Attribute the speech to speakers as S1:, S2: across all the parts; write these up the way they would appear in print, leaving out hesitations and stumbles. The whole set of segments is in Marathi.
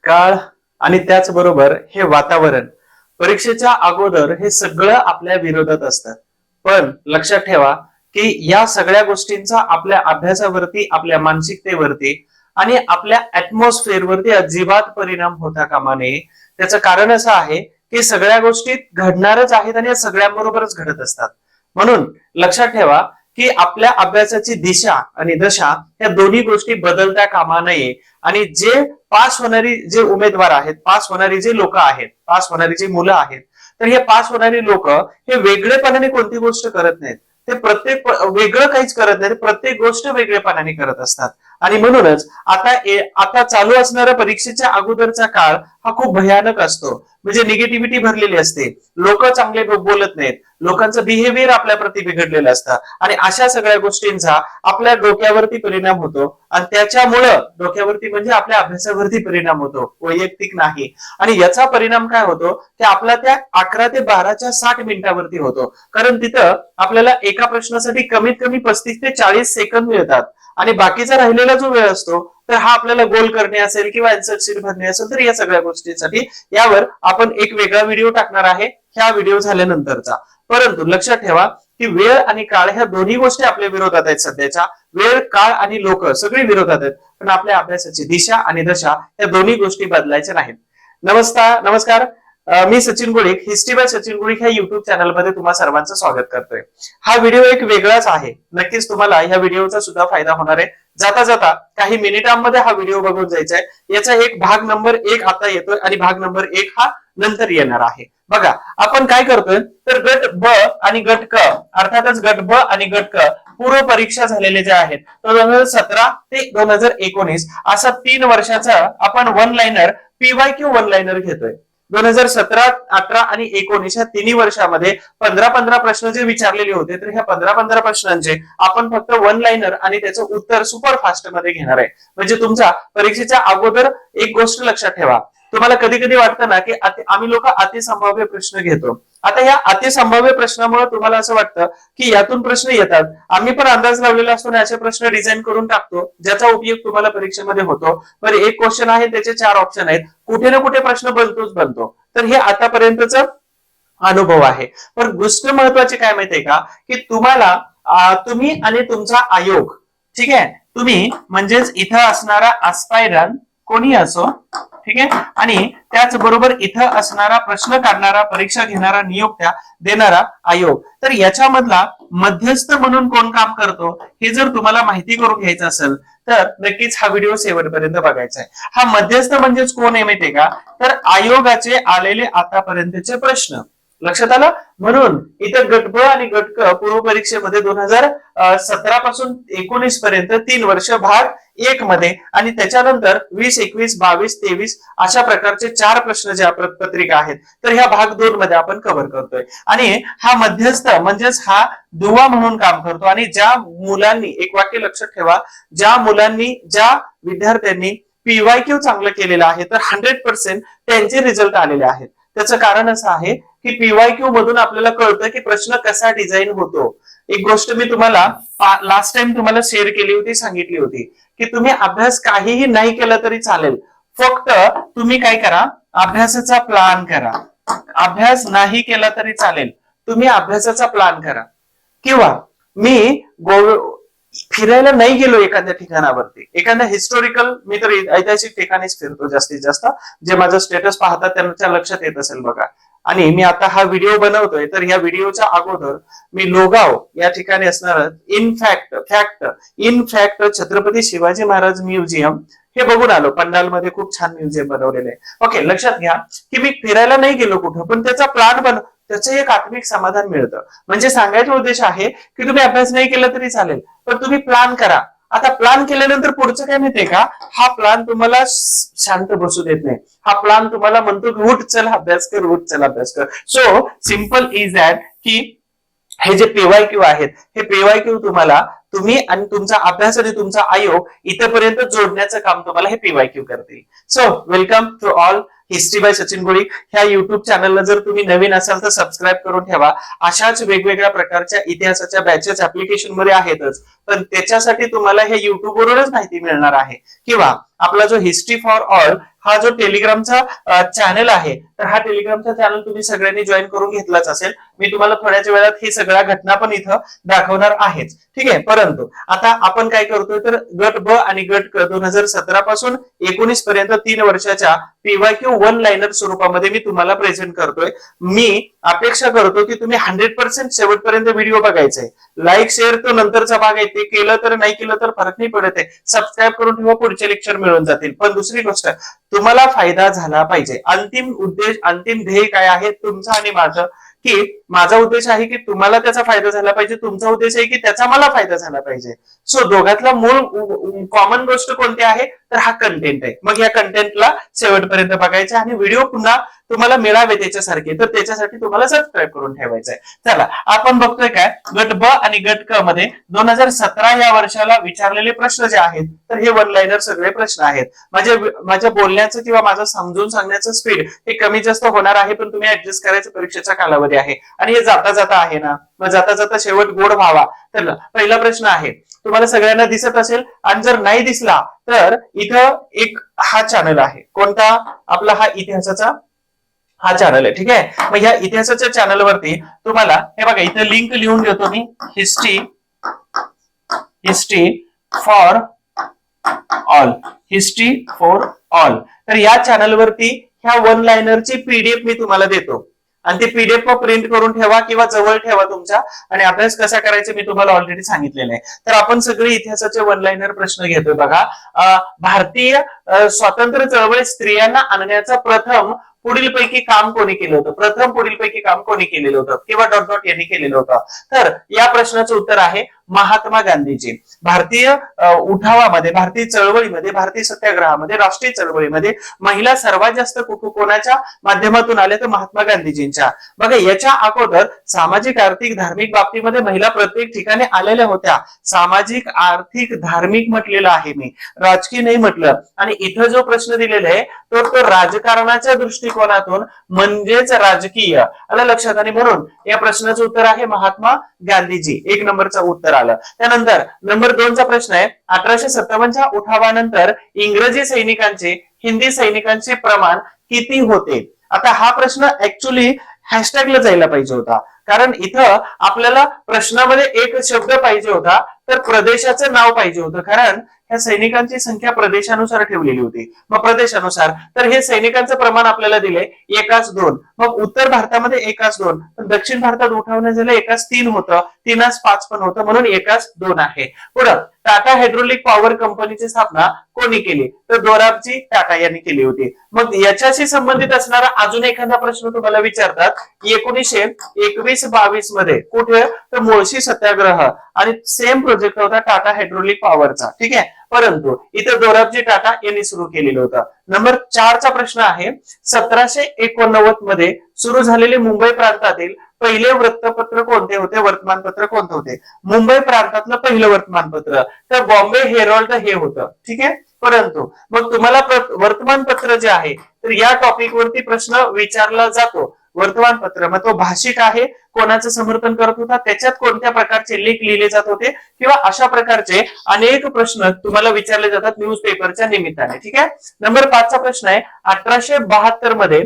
S1: काळ आणि त्याचबरोबर हे वातावरण परीक्षेच्या अगोदर हे सगळं आपल्या विरोधात असतं. पण लक्षात ठेवा की या सगळ्या गोष्टींचा आपल्या अभ्यासावरती, आपल्या मानसिकतेवरती आणि आपल्या ऍटमॉस्फिअरवरती अजिबात परिणाम होता कामा नये. त्याचं कारण असं आहे की सगळ्या गोष्टी घडणारच आहेत आणि या सगळ्यांबरोबरच घडत असतात. म्हणून लक्षात ठेवा की आपल्या अभ्यासाची दिशा आणि दशा या दोन्ही गोष्टी बदलता कामा नये. आणि जे पास होणारी जे उमेदवार आहेत, पास होणारी जे लोक आहेत, पास होणारी जी मुलं आहेत, तर हे पास होणारी लोक हे वेगळेपणाने कोणती गोष्ट करत नाहीत. ते प्रत्येक वेगळं काहीच करत नाही, प्रत्येक गोष्ट वेगळेपणाने करत असतात. आणि म्हणूनच आता चालू असणाऱ्या परीक्षेच्या अगोदरचा काळ हा खूप भयानक असतो. म्हणजे निगेटिव्हिटी भरलेली असते, लोक चांगले बोलत नाहीत, लोकांचं बिहेवियर आपल्या प्रती बिघडलेलं असतं आणि अशा सगळ्या गोष्टींचा आपल्या डोक्यावरती परिणाम होतो. आणि त्याच्यामुळं डोक्यावरती म्हणजे आपल्या अभ्यासावरती परिणाम होतो, वैयक्तिक नाही. आणि याचा परिणाम काय होतो की आपला त्या 11 ते 12च्या 60 मिनिटावरती होतो. कारण तिथं आपल्याला एका प्रश्नासाठी कमीत कमी 35 ते 40 सेकंद मिळतात आणि बाकीचा राहिलेला जो वेळ असतो तर हा आपल्याला गोल करणे असेल किंवा आन्सर शीट भरणे असेल, तर या सगळ्या गोष्टींसाठी यावर आपण एक वेगळा व्हिडिओ टाकणार आहे ह्या व्हिडिओ झाल्यानंतरचा. परंतु लक्षात ठेवा की वेळ आणि काळ ह्या दोन्ही गोष्टी आपल्या विरोधात आहेत. सध्याच्या वेळ, काळ आणि लोक सगळे विरोधात आहेत, पण आपल्या अभ्यासाची दिशा आणि दशा या दोन्ही गोष्टी बदलायच्या नाहीत. नमस्कार. मी सचिन गुळिक, हिस्ट्री बाय सचिन गुळिक ह्या युट्यूब चॅनलमध्ये तुम्हा सर्वांचं स्वागत करतोय. हा व्हिडिओ एक वेगळाच आहे. नक्कीच तुम्हाला या व्हिडिओचा सुद्धा फायदा होणार आहे. जाता जाता काही मिनिटांमध्ये हा व्हिडिओ बघून जायचा आहे. याचा एक भाग नंबर 1 आता येतोय आणि भाग नंबर 1 हा नंतर येणार आहे. बघा आपण काय करतोय तर गट ब आणि गट क, अर्थातच गट ब आणि गट क पूर्व परीक्षा झालेले जे आहेत 2017 ते 2019 असा 3 वर्षाचा आपण one liner PYQ one liner घेतोय. 2017, 18 आणि 19 या तिन्ही वर्षामध्ये 15 प्रश्न जे विचारलेले होते, तर ह्या 15 प्रश्नांचे आपण फक्त वन लाइनर आणि त्याचं उत्तर सुपर फास्ट मध्ये घेणार आहे. म्हणजे तुमचा परीक्षेच्या अगोदर एक गोष्ट लक्षात ठेवा, तुम्हाला कधी कधी वाटतं ना की आम्ही लोक अतिसंभाव्य प्रश्न घेतो. आता या अतिसंभाव्य प्रश्नामुळे तुम्हाला असं वाटतं की यातून प्रश्न येतात, आम्ही पण अंदाज लावलेला असतो आणि असे प्रश्न डिझाईन करून टाकतो ज्याचा उपयोग तुम्हाला परीक्षेमध्ये होतो. बरं, एक क्वेश्चन आहे त्याचे 4 ऑप्शन आहेत, कुठे ना कुठे प्रश्न बनतो. तर हे आतापर्यंतच अनुभव आहे. पण गोष्ट महत्वाची काय माहितीये का की तुम्ही आणि तुमचा आयोग, ठीक आहे, तुम्ही म्हणजेच इथं असणारा आस्पायरंट कोणी असो, ठीक आहे, आणि त्याचबरोबर इथं असणारा प्रश्न काढणारा, परीक्षा घेणारा, नियुक्त्या देणारा आयोग, तर याच्यामधला मध्यस्थ म्हणून कोण काम करतो हे जर तुम्हाला माहिती करून घ्यायचं असेल तर नक्कीच हा व्हिडिओ शेवटपर्यंत बघायचा आहे. हा मध्यस्थ म्हणजेच कोण आहे माहितीये का, तर आयोगाचे आलेले आतापर्यंतचे प्रश्न. लक्षात आलं? म्हणून इथं गट ब आणि गट क पूर्व परीक्षेमध्ये 2017 पासून 19 पर्यंत 3 वर्ष भाग 1 मध्ये आणि त्याच्यानंतर 20, 21, 22, 23 अशा प्रकारचे 4 प्रश्न ज्या पत्रिका आहेत, तर ह्या भाग 2 मध्ये आपण कव्हर करतोय. आणि हा मध्यस्थ म्हणजेच हा दुवा म्हणून काम करतो. आणि ज्या मुलांनी, एक वाक्य लक्षात ठेवा, ज्या विद्यार्थ्यांनी PYQ चांगलं केलेलं आहे तर 100% त्यांचे रिझल्ट आलेले आहेत. त्याचं कारण असं आहे की PYQ मधून आपल्याला कळतं की प्रश्न कसा डिझाईन होतो. एक गोष्ट मी तुम्हाला लास्ट टाइम तुम्हाला शेअर केली होती, सांगितली होती की तुम्ही अभ्यास काहीही नाही केला तरी चालेल, फक्त तुम्ही काय करा, अभ्यासाचा प्लॅन करा. अभ्यास नाही केला तरी चालेल, तुम्ही अभ्यासाचा प्लॅन करा. किंवा मी फिरायला नाही गेलो एखाद्या ठिकाणावरती, एखाद्या हिस्टोरिकल, मी तर ऐतिहासिक ठिकाणीच फिरतो जास्तीत जास्त, जे माझं स्टेटस पाहतात त्यांच्या लक्षात येत असेल बघा. आणि मी आता हा व्हिडिओ बनवतोय तर या व्हिडिओच्या अगोदर मी लोगाव या ठिकाणी असणार इनफॅक्ट छत्रपती शिवाजी महाराज म्युझियम हे बघून आलो. पंडालमध्ये खूप छान म्युझियम बनवलेलं आहे. ओके, लक्षात घ्या की मी फिरायला नाही गेलो कुठं, पण त्याचा प्लॅन त्याचं एक आत्मिक समाधान मिळतं. म्हणजे सांगायचा उद्देश आहे की तुम्ही अभ्यास नाही केला तरी चालेल, पण तुम्ही प्लॅन करा. आता प्लॅन केल्यानंतर पुढचं काय माहितीये का, हा प्लॅन तुम्हाला शांत बसू देत नाही. हा प्लॅन तुम्हाला म्हणतो की उठ चल अभ्यास कर. सो सिंपल इज दॅट की हे जे PYQ आहेत, हे PYQ तुम्ही आणि तुमचा अभ्यास आणि तुमचा आयोग इथपर्यंत जोडण्याचं काम तुम्हाला हे PYQ करतील. So welcome to all history by Sachin Gulik ह्या युट्यूब चॅनलला जर तुम्ही नवीन असाल तर सबस्क्राईब करून ठेवा. अशाच वेगवेगळ्या प्रकारच्या इतिहासाच्या बॅचेस ऍप्लिकेशन मध्ये आहेतच, पण त्याच्यासाठी तुम्हाला हे युट्यूब वरूनच माहिती मिळणार आहे. किंवा आपला जो हिस्ट्री फॉर ऑल हा जो टेलिग्रामचा चॅनल आहे, तर हा टेलिग्रामचा चॅनल तुम्ही सगळ्यांनी जॉईन करून घेतलाच असेल. मी तुम्हाला थोड्याच वेळात ही सगळ्या घटना पण इथं दाखवणार आहेच. ठीक आहे, परंतु आता आपण काय करतोय तर गट ब आणि गट क 2017 पासून 19 पर्यंत 3 वर्षाच्या पीवायक्यू वन लाईनर स्वरूपामध्ये मी तुम्हाला प्रेझेंट करतोय. मी अपेक्षा करतो की तुम्ही 100% शेवटपर्यंत व्हिडिओ बघायचा. लाईक शेअर तो नंतरचा भाग आहे, ते केलं तर नाही केलं तर फरक नाही पडत आहे. सबस्क्राईब करून ठेवा, पुढचे लेक्चर मिळून जातील. पण दुसरी गोष्ट, तुम्हाला फायदा झाला पाहिजे. अंतिम उद्देश, अंतिम ध्येय काय आहे तुमचं आणि माझं, की माझा उद्देश आहे की तुम्हाला त्याचा फायदा झाला पाहिजे, तुमचा उद्देश आहे की त्याचा मला फायदा झाला पाहिजे. सो दोघातला मूळ कॉमन गोष्ट कोणती आहे तर हा कंटेंट आहे. मग या कंटेंटला शेवटपर्यंत बघायचं आणि व्हिडिओ पुन्हा तुम्हाला मिळावे त्याच्यासारखे, तर त्याच्यासाठी तुम्हाला सबस्क्राईब करून ठेवायचं आहे. चला आपण बघतोय काय गट ब आणि गट क मध्ये 2017 या वर्षाला विचारलेले प्रश्न जे आहेत, तर हे वन लाईनर सगळे प्रश्न आहेत. माझ्या बोलण्याचं किंवा माझं समजून सांगण्याचं स्पीड हे कमी जास्त होणार आहे, पण तुम्ही ऍडजस्ट करायचं, परीक्षेचा कालावधी आहे आणि हे जाता जाता आहे ना, मग जाता जाता शेवट गोड व्हावा. तर पहिला प्रश्न आहे, तुम्हाला सगळ्यांना दिसत असेल, आणि जर नाही दिसला तर इथं एक हा चॅनल आहे. कोणता? आपला हा इतिहासाचा हा चॅनल आहे. ठीक आहे, मग ह्या इतिहासाच्या चॅनल वरती तुम्हाला हे बघा इथं लिंक लिहून देतो मी, history for all, history for all. तर या चॅनल वरती ह्या वन लाईनरची पीडीएफ मी तुम्हाला देतो आणि ती पीडीएफ प्रिंट करून ठेवा किंवा जवळ ठेवा तुमच्या, आणि अभ्यास कसा करायचा मी तुम्हाला ऑलरेडी सांगितलेलं आहे. तर आपण सगळे इतिहासाचे वन लाईनर प्रश्न घेतोय. बघा, भारतीय स्वातंत्र्य चळवळीत स्त्रियांना आणण्याचा प्रथम पुढीलपैकी काम कोणी केलं होतं? प्रथम पुढीलपैकी काम कोणी केलेलं होतं किंवा डॉट डॉट यांनी केलेलं होतं? तर या प्रश्नाचं उत्तर आहे महात्मा गांधीजी. भारतीय उठावामध्ये, भारतीय चळवळीमध्ये, भारतीय सत्याग्रहामध्ये, राष्ट्रीय चळवळीमध्ये महिला सर्वात जास्त कोणाच्या माध्यमातून आल्या तर महात्मा गांधीजींच्या. बघा, याच्या अगोदर सामाजिक आर्थिक धार्मिक बाबतीमध्ये महिला प्रत्येक ठिकाणी आलेल्या होत्या. सामाजिक आर्थिक धार्मिक म्हटलेलं आहे मी, राजकीय नाही म्हटलं. आणि इथं जो प्रश्न दिलेला आहे तो राजकारणाच्या दृष्टिकोनातून म्हणजेच राजकीय, आलं लक्षात. आणि म्हणून या प्रश्नाचं उत्तर आहे महात्मा गांधीजी. 1 नंबरचं उत्तर आलं. त्यानंतर नंबर 2चा प्रश्न आहे, 1857च्या उठावानंतर इंग्रजी सैनिकांचे हिंदी सैनिकांचे प्रमाण किती होते? आता हा प्रश्न ऍक्च्युली हॅशटॅगला जायला पाहिजे होता, कारण इथं आपल्याला प्रश्नामध्ये एक शब्द पाहिजे होता, तर प्रदेशाचं नाव पाहिजे होतं, कारण ह्या सैनिकांची संख्या प्रदेशानुसार ठेवलेली होती. मग प्रदेशानुसार तर हे सैनिकांचं प्रमाण आपल्याला दिले 1:2. मग उत्तर भारतामध्ये 1:2, पण दक्षिण भारतात उठावण्यात झालं 1:3 होतं, 3:5 पण होतं, म्हणून 1:2 आहे. पुढं टाटा हायड्रोलिक पॉवर कंपनीची स्थापना कोणी केली? तर दोराबजी टाटा यांनी केली होती. मग याच्याशी संबंधित असणारा अजून एखादा प्रश्न तुम्हाला विचारतात, 1921-22 मध्ये कुठे? तर मुळशी सत्याग्रह, आणि सेम प्रोजेक्ट होता टाटा हायड्रोलिक पॉवरचा. ठीक आहे, परंतु इथं दोराबजी टाटा यांनी सुरू केलेलं होतं. नंबर 4चा प्रश्न आहे, 1789 मध्ये सुरू झालेले मुंबई प्रांतातील पहिले वृत्तपत्र कोणते होते? वर्तमानपत्र कोणते होते? मुंबई प्रांतातलं पहिलं वर्तमानपत्र तर बॉम्बे हेरॉल्ड हे होतं. ठीक आहे, परंतु मग तुम्हाला वर्तमानपत्र जे आहे तर या टॉपिक वरती प्रश्न विचारला जातो. वर्तमानपत्र मग तो भाषिक आहे, कोणाचं समर्थन करत होता, त्याच्यात कोणत्या प्रकारचे लेख लिहिले जात होते, किंवा अशा प्रकारचे अनेक प्रश्न तुम्हाला विचारले जातात न्यूजपेपरच्या निमित्ताने. ठीक आहे, नंबर 5चा प्रश्न आहे, 1872 मध्ये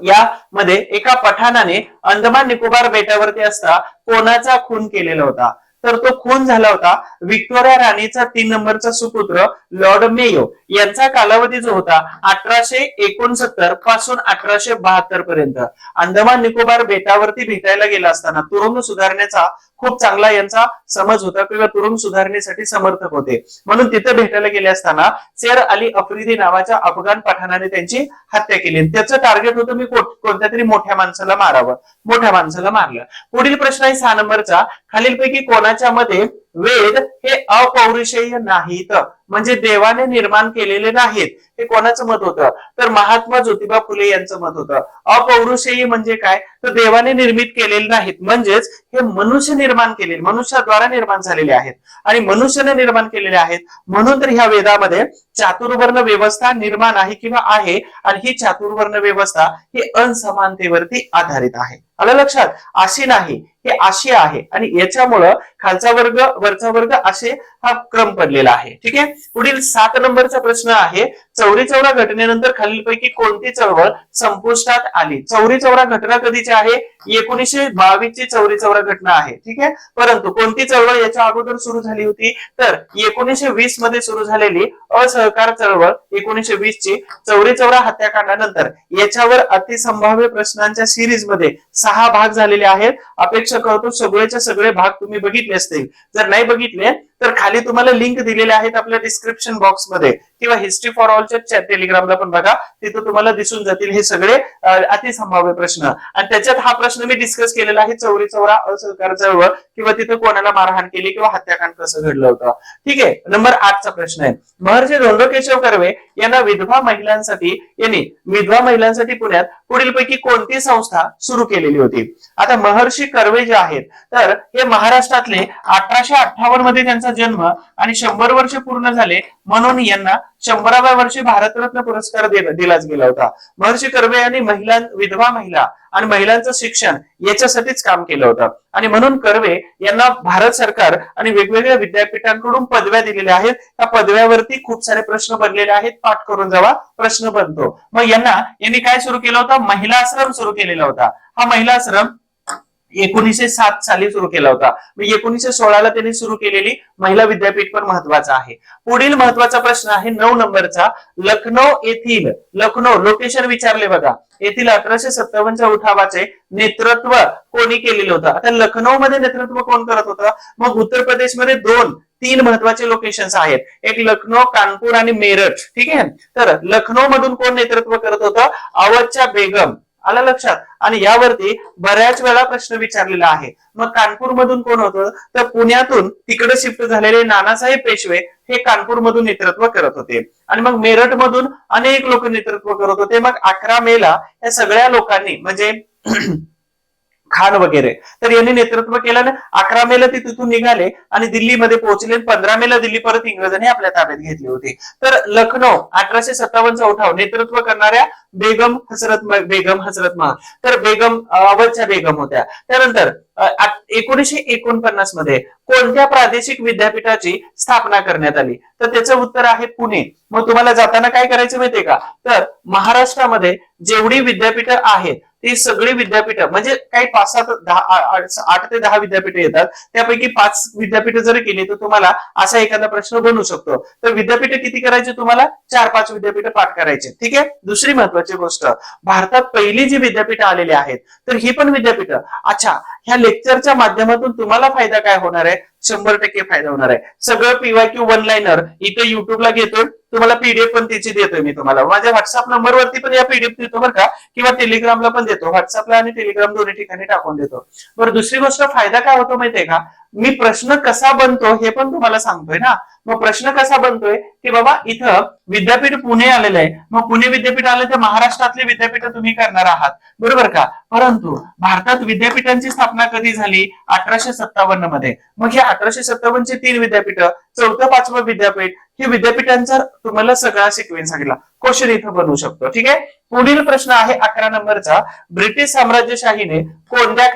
S1: यामध्ये एका पठाणाने अंदमान निकोबार बेटावरती असता कोणाचा खून केलेला होता? तर तो खून झाला होता व्हिक्टोरिया राणीचा 3 नंबरचा सुपुत्र लॉर्ड मेयो यांचा. कालावधी जो होता 1869 पासून 1872 पर्यंत. अंदमान निकोबार बेटावरती भेटायला गेला असताना तुरुंग सुधारण्याचा खूप चांगला यांचा समज होता, किंवा तुरुंग सुधारणेसाठी समर्थक होते, म्हणून तिथे भेटायला गेले असताना शेर अली अफ्रिदी नावाच्या अफगाण पठाणाने त्यांची हत्या केली. त्याचं टार्गेट होतं मी कोणत्या तरी मोठ्या माणसाला मारावं, मोठ्या माणसाला मारलं. पुढील प्रश्न आहे 6 नंबरचा, खालीलपैकी कोणाच्या मते वेद हे अपौरुषेय नाहीत, म्हणजे देवाने निर्माण केलेले नाहीत, हे कोणाचं मत होतं? तर महात्मा ज्योतिबा फुले यांचं मत होतं. अपौरुषेय म्हणजे काय? तर देवाने निर्मित केलेले नाहीत, म्हणजेच हे मनुष्य निर्माण केलेले, मनुष्याद्वारा निर्माण झालेले आहेत, आणि मनुष्याने निर्माण केलेले आहेत, म्हणून तर ह्या वेदामध्ये चातुर्वर्ण व्यवस्था निर्माण आहे किंवा आहे, आणि ही चातुर्वर्ण व्यवस्था ही असमानतेवरती आधारित आहे. आलं लक्षात? अशी नाही, हे अशी आहे, आणि याच्यामुळं खालचा वर्ग वरचा वर्ग असे हा क्रम पडलेला आहे. ठीक आहे, पुढील 7 नंबरचा प्रश्न आहे, चौरी चौरा घटनेनंतर खालीलपैकी कोणती चळवळ संपुष्टात आली? चौरी चौरा घटना कधीची आहे? 1922 ची चौरी चौरा घटना आहे. ठीक आहे, परंतु कोणती चळवळ याच्या अगोदर सुरू झाली होती? तर 1920 मध्ये सुरू झालेली असहकार चळवळ 1920 ची चौरी चौरा हत्याकांडानंतर याच्यावर अतिसंभाव्य प्रश्नांच्या सिरीज मध्ये 6 भाग झालेले आहेत. अपेक्षा करतो सगळेच्या सगळे भाग तुम्ही बघितले असतील. जर नाही बघितले तर खाली तुम्हाला लिंक दिलेले आहेत आपल्या डिस्क्रिप्शन बॉक्स मध्ये, किंवा हिस्ट्री फॉर ऑलच्या टेलिग्रामला पण बघा, तिथे तुम्हाला दिसून जातील हे सगळे अतिसंभाव्य प्रश्न. आणि त्याच्यात हा प्रश्न मी डिस्कस केलेला आहे, चौरी चौरा असहकार चळवळ किंवा तिथे कोणाला मारहाण केली किंवा हत्याकांड कसं घडलं होतं. ठीक आहे, नंबर 8 चा प्रश्न आहे, महर्षी धोंडो केशव कर्वे यांनी विधवा महिलांसाठी पुण्यात पुढीलपैकी कोणती संस्था सुरू केलेली होती? आता महर्षी कर्वे जे आहेत तर हे महाराष्ट्रातले 1858 मध्ये त्यांचा जन्म आणि 100 वर्ष पूर्ण झाले म्हणून यांना 100व्या वर्षी भारतरत्न पुरस्कार दिलाच गेला होता. महर्षी कर्वे यांनी विधवा महिला आणि महिलांचं शिक्षण याच्यासाठीच काम केलं होतं आणि म्हणून कर्वे यांना भारत सरकार आणि वेगवेगळ्या विद्यापीठांकडून पदव्या दिलेल्या आहेत. त्या पदव्यावरती खूप सारे प्रश्न बनलेले आहेत, पाठ करून जावा, प्रश्न बनतो. मग यांनी काय सुरू केलं होतं? महिला आश्रम सुरू केलेला होता. हा महिला आश्रम 1907 साली सुरू केला होता. 1916 त्यांनी सुरू केलेली महिला विद्यापीठ पण महत्वाचा आहे. पुढील महत्वाचा प्रश्न आहे 9 नंबरचा, लखनौ लोकेशन विचारले बघा. येथील 1857च्या उठावाचे नेतृत्व कोणी केलेलं होतं? आता लखनौ मध्ये नेतृत्व कोण करत होतं? मग उत्तर प्रदेशमध्ये 3 महत्वाचे लोकेशन्स आहेत, एक लखनौ, कानपूर आणि मेरठ. ठीक आहे, तर लखनौ मधून कोण नेतृत्व करत होतं? अवधच्या बेगम. आलं लक्षात? आणि यावरती बऱ्याच वेळा प्रश्न विचारलेला आहे. मग कानपूर मधून कोण होतं? तर पुण्यातून तिकडे शिफ्ट झालेले नानासाहेब पेशवे हे कानपूर मधून नेतृत्व करत होते. आणि मग मेरठ मधून अनेक लोक नेतृत्व करत होते. मग 11 मेला या सगळ्या लोकांनी म्हणजे खान वगैरे तर यांनी नेतृत्व केलं ना. 11 मेला ते तिथून निघाले आणि दिल्लीमध्ये पोहोचले. 15 मेला दिल्ली परत इंग्रजांनी आपल्या ताब्यात घेतली होती. तर लखनौ 1857चा उठाव नेतृत्व करणाऱ्या बेगम हजरत महल, तर बेगम अवधच्या बेगम होत्या. त्यानंतर 1949 मध्ये कोणत्या प्रादेशिक विद्यापीठाची स्थापना करण्यात आली? तर त्याचं उत्तर आहे पुणे. मग तुम्हाला जाताना काय करायचं माहितीये का? तर महाराष्ट्रामध्ये जेवढी विद्यापीठं आहेत ती सगळी विद्यापीठं म्हणजे काही 8 ते 10 विद्यापीठं येतात, त्यापैकी 5 विद्यापीठं जरी केली तर तुम्हाला असा एखादा प्रश्न बनू शकतो. तर विद्यापीठं किती करायचे? तुम्हाला 4-5 विद्यापीठं पाठ करायचे. ठीक आहे. दुसरी महत्वाची गोष्ट, भारतात पहिली जी विद्यापीठं आलेली आहेत तर ही पण विद्यापीठं. अच्छा, ह्या लेक्चरच्या माध्यमातून तुम्हाला फायदा काय होणार आहे? 100% फायदा होणार आहे. सगळं PYQ 1 लाइनर इथे युट्यूबला घेतो, तुम्हाला पीडीएफ पण त्याची देतोय मी तुम्हाला. माझ्या व्हॉट्सअप नंबरवरती पण या पीडीएफ देतो बरं का, किंवा टेलिग्रामला पण देतो. व्हॉट्सअपला आणि टेलिग्राम दोन्ही ठिकाणी टाकून देतो. बरं, दुसरी गोष्ट फायदा काय होतो माहितीये का? मी प्रश्न कसा बनतो हे पण तुम्हाला सांगतोय ना. मग प्रश्न कसा बनतोय की बाबा इथं विद्यापीठ पुणे आलेलं आहे, मग पुणे विद्यापीठ आलं तर महाराष्ट्रातले विद्यापीठ तुम्ही करणार आहात, बरोबर का? परंतु भारतात विद्यापीठांची स्थापना कधी झाली? 1857 मध्ये. मग हे 1857 चे 3 विद्यापीठ, 4th 5व विद्यापीठ, हे विद्यापीठांचा तुम्हाला सगळा सिक्वेन्स सांगितला. क्वेश्चन इथं बनवू शकतो. ठीक आहे. पुढील प्रश्न आहे 11 नंबरचा, ब्रिटिश साम्राज्यशाहीने कोणत्या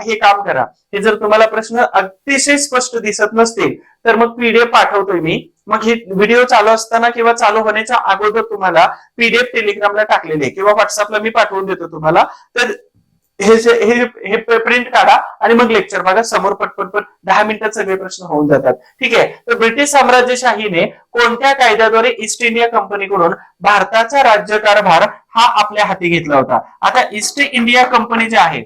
S1: हे काम करा. हे जर तुम्हाला प्रश्न अतिशय स्पष्ट दिसत नसतील तर मग पीडीएफ पाठवतोय मी. मग हे व्हिडिओ चालू असताना किंवा चालू होण्याच्या अगोदर तुम्हाला पीडीएफ टेलिग्रामला टाकलेले किंवा व्हॉट्सअपला मी पाठवून देतो तुम्हाला. तर हे प्रिंट काढा आणि मग लेक्चर बघा. समोर पटपट 10 मिनिटात सगळे प्रश्न होऊन जातात. ठीक आहे. तर ब्रिटिश साम्राज्यशाहीने कोणत्या कायद्याद्वारे ईस्ट इंडिया कंपनीकडून भारताचा राज्यकारभार हा आपल्या हाती घेतला होता? आता ईस्ट इंडिया कंपनी जी आहे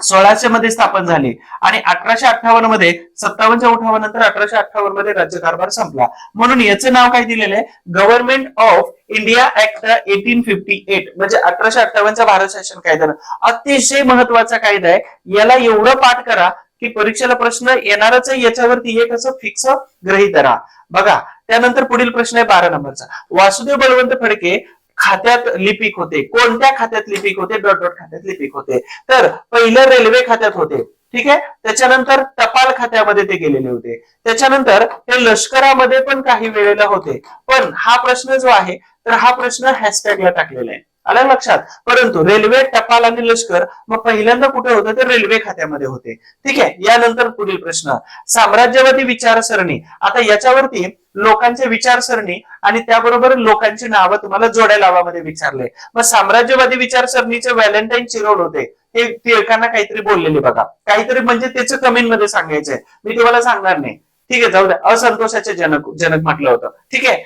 S1: 1600 मध्ये स्थापन झाली आणि 1858 मध्ये 57च्या उठावानंतर 1858 मध्ये राज्यकारभार संपला. म्हणून याचं नाव काय दिलेलं आहे? गव्हर्नमेंट ऑफ इंडिया ऍक्ट 1858, म्हणजे 1858चा भारत शासन कायदा. अतिशय महत्वाचा कायदा आहे. याला एवढं पाठ करा की परीक्षेला प्रश्न येणारच आहे, याच्यावरती एक असं फिक्स गृहीत धरा. बघा, त्यानंतर पुढील प्रश्न आहे 12 नंबरचा, वासुदेव बळवंत फडके खात्यात लिपिक होते. कोणत्या खात्यात लिपिक होते? डॉट डॉट खात्यात लिपिक होते. तर पहिलं रेल्वे खात्यात होते. ठीक आहे. त्याच्यानंतर टपाल खात्यामध्ये ते गेलेले होते. त्याच्यानंतर ते लष्करामध्ये पण काही वेळेला होते. पण हा प्रश्न जो आहे तर हा प्रश्न हॅशटॅगला टाकलेला आहे. आलं लक्षात. परंतु रेल्वे, टपाल आणि लष्कर मग पहिल्यांदा कुठे होतं तर रेल्वे खात्यामध्ये होते. ठीक आहे. यानंतर पुढील प्रश्न, साम्राज्यवादी विचारसरणी. आता याच्यावरती लोकांचे विचारसरणी आणि त्याबरोबर लोकांची नावं तुम्हाला जोड्या लावामध्ये विचारले. मग साम्राज्यवादी विचारसरणीचे व्हॅलेंटाईन चिरोड होते. हे टिळकांना काहीतरी बोललेले बघा, काहीतरी म्हणजे त्याचं कमेंट मध्ये सांगायचंय, मी तुम्हाला सांगणार नाही. ठीक आहे, जाऊ द्या. असंतोषाचे जनक जनक म्हटलं होतं. ठीक आहे.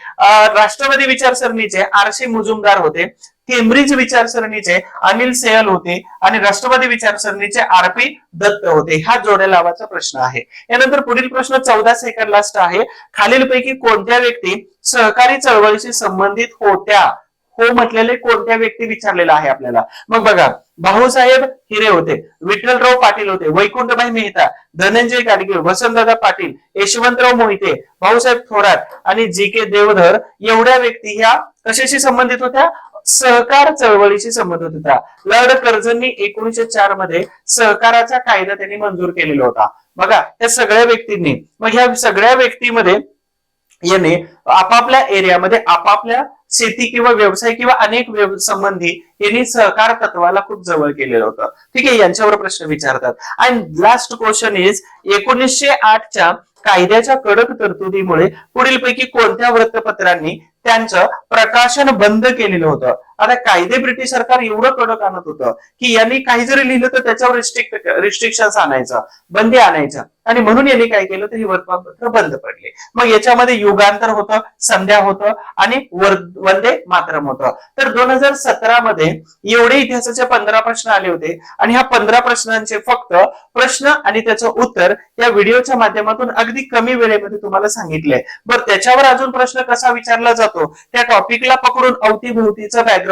S1: राष्ट्रवादी विचारसरणीचे आरशी मुजुमदार होते. केम्ब्रिज विचारसरणीचे अनिल सेयल होते आणि राष्ट्रवादी विचारसरणीचे आरपी दत्त होते. हा जोड्या लावाचा प्रश्न आहे. यानंतर पुढील प्रश्न 14 सेकंड लास्ट आहे. खालीलपैकी कोणत्या व्यक्ती सहकारी चळवळीशी संबंधित होत्या? हो म्हटलेले कोणत्या व्यक्ती विचारलेला आहे आपल्याला. मग बघा, भाऊसाहेब हिरे होते, विठ्ठलराव पाटील होते, वैकुंठभाई मेहता, धनंजय गाडगीळ, वसंतदादा पाटील, यशवंतराव मोहिते, भाऊसाहेब थोरात आणि जी के देवधर एवढ्या व्यक्ती ह्या कशाशी संबंधित होत्या? सहकार चळवळीशी संबंधित होता. लॉर्ड कर्झननी 1904 मध्ये सहकाराचा कायदा त्यांनी मंजूर केलेला होता. बघा, त्या सगळ्या व्यक्तींनी, मग ह्या सगळ्या व्यक्तीमध्ये याने आपापल्या एरियामध्ये आपापल्या शेती किंवा व्यवसाय किंवा अनेक संबंधी यांनी सहकार तत्वाला खूप जवळ केलेलं होतं. ठीक आहे, यांच्यावर प्रश्न विचारतात. अँड लास्ट क्वेश्चन इज 1908च्या कायद्याच्या कडक तरतुदीमुळे पुढीलपैकी कोणत्या वृत्तपत्रांनी त्यांचं प्रकाशन बंद केलेलं होतं? आता कायदे ब्रिटिश सरकार एवढं कडक आणत होतं की यांनी काही जरी लिहिलं तर त्याच्यावर रिस्ट्रिक्शन्स आणायचं, बंदी आणायचं, आणि म्हणून यांनी काय केलं तर ही वर्तमानपत्र बंद पडले. मग याच्यामध्ये युगांतर होतं, संध्या होतं आणि वंदे मातरम होतं. तर 2017 मध्ये एवढे इतिहासाचे 15 प्रश्न आले होते आणि ह्या 15 प्रश्नांचे फक्त प्रश्न आणि त्याचं उत्तर या व्हिडिओच्या माध्यमातून अगदी कमी वेळेमध्ये तुम्हाला सांगितलंय. बरं, त्याच्यावर अजून प्रश्न कसा विचारला जातो, त्या टॉपिकला पकडून अवतीभोवतीचं बॅकग्राऊंड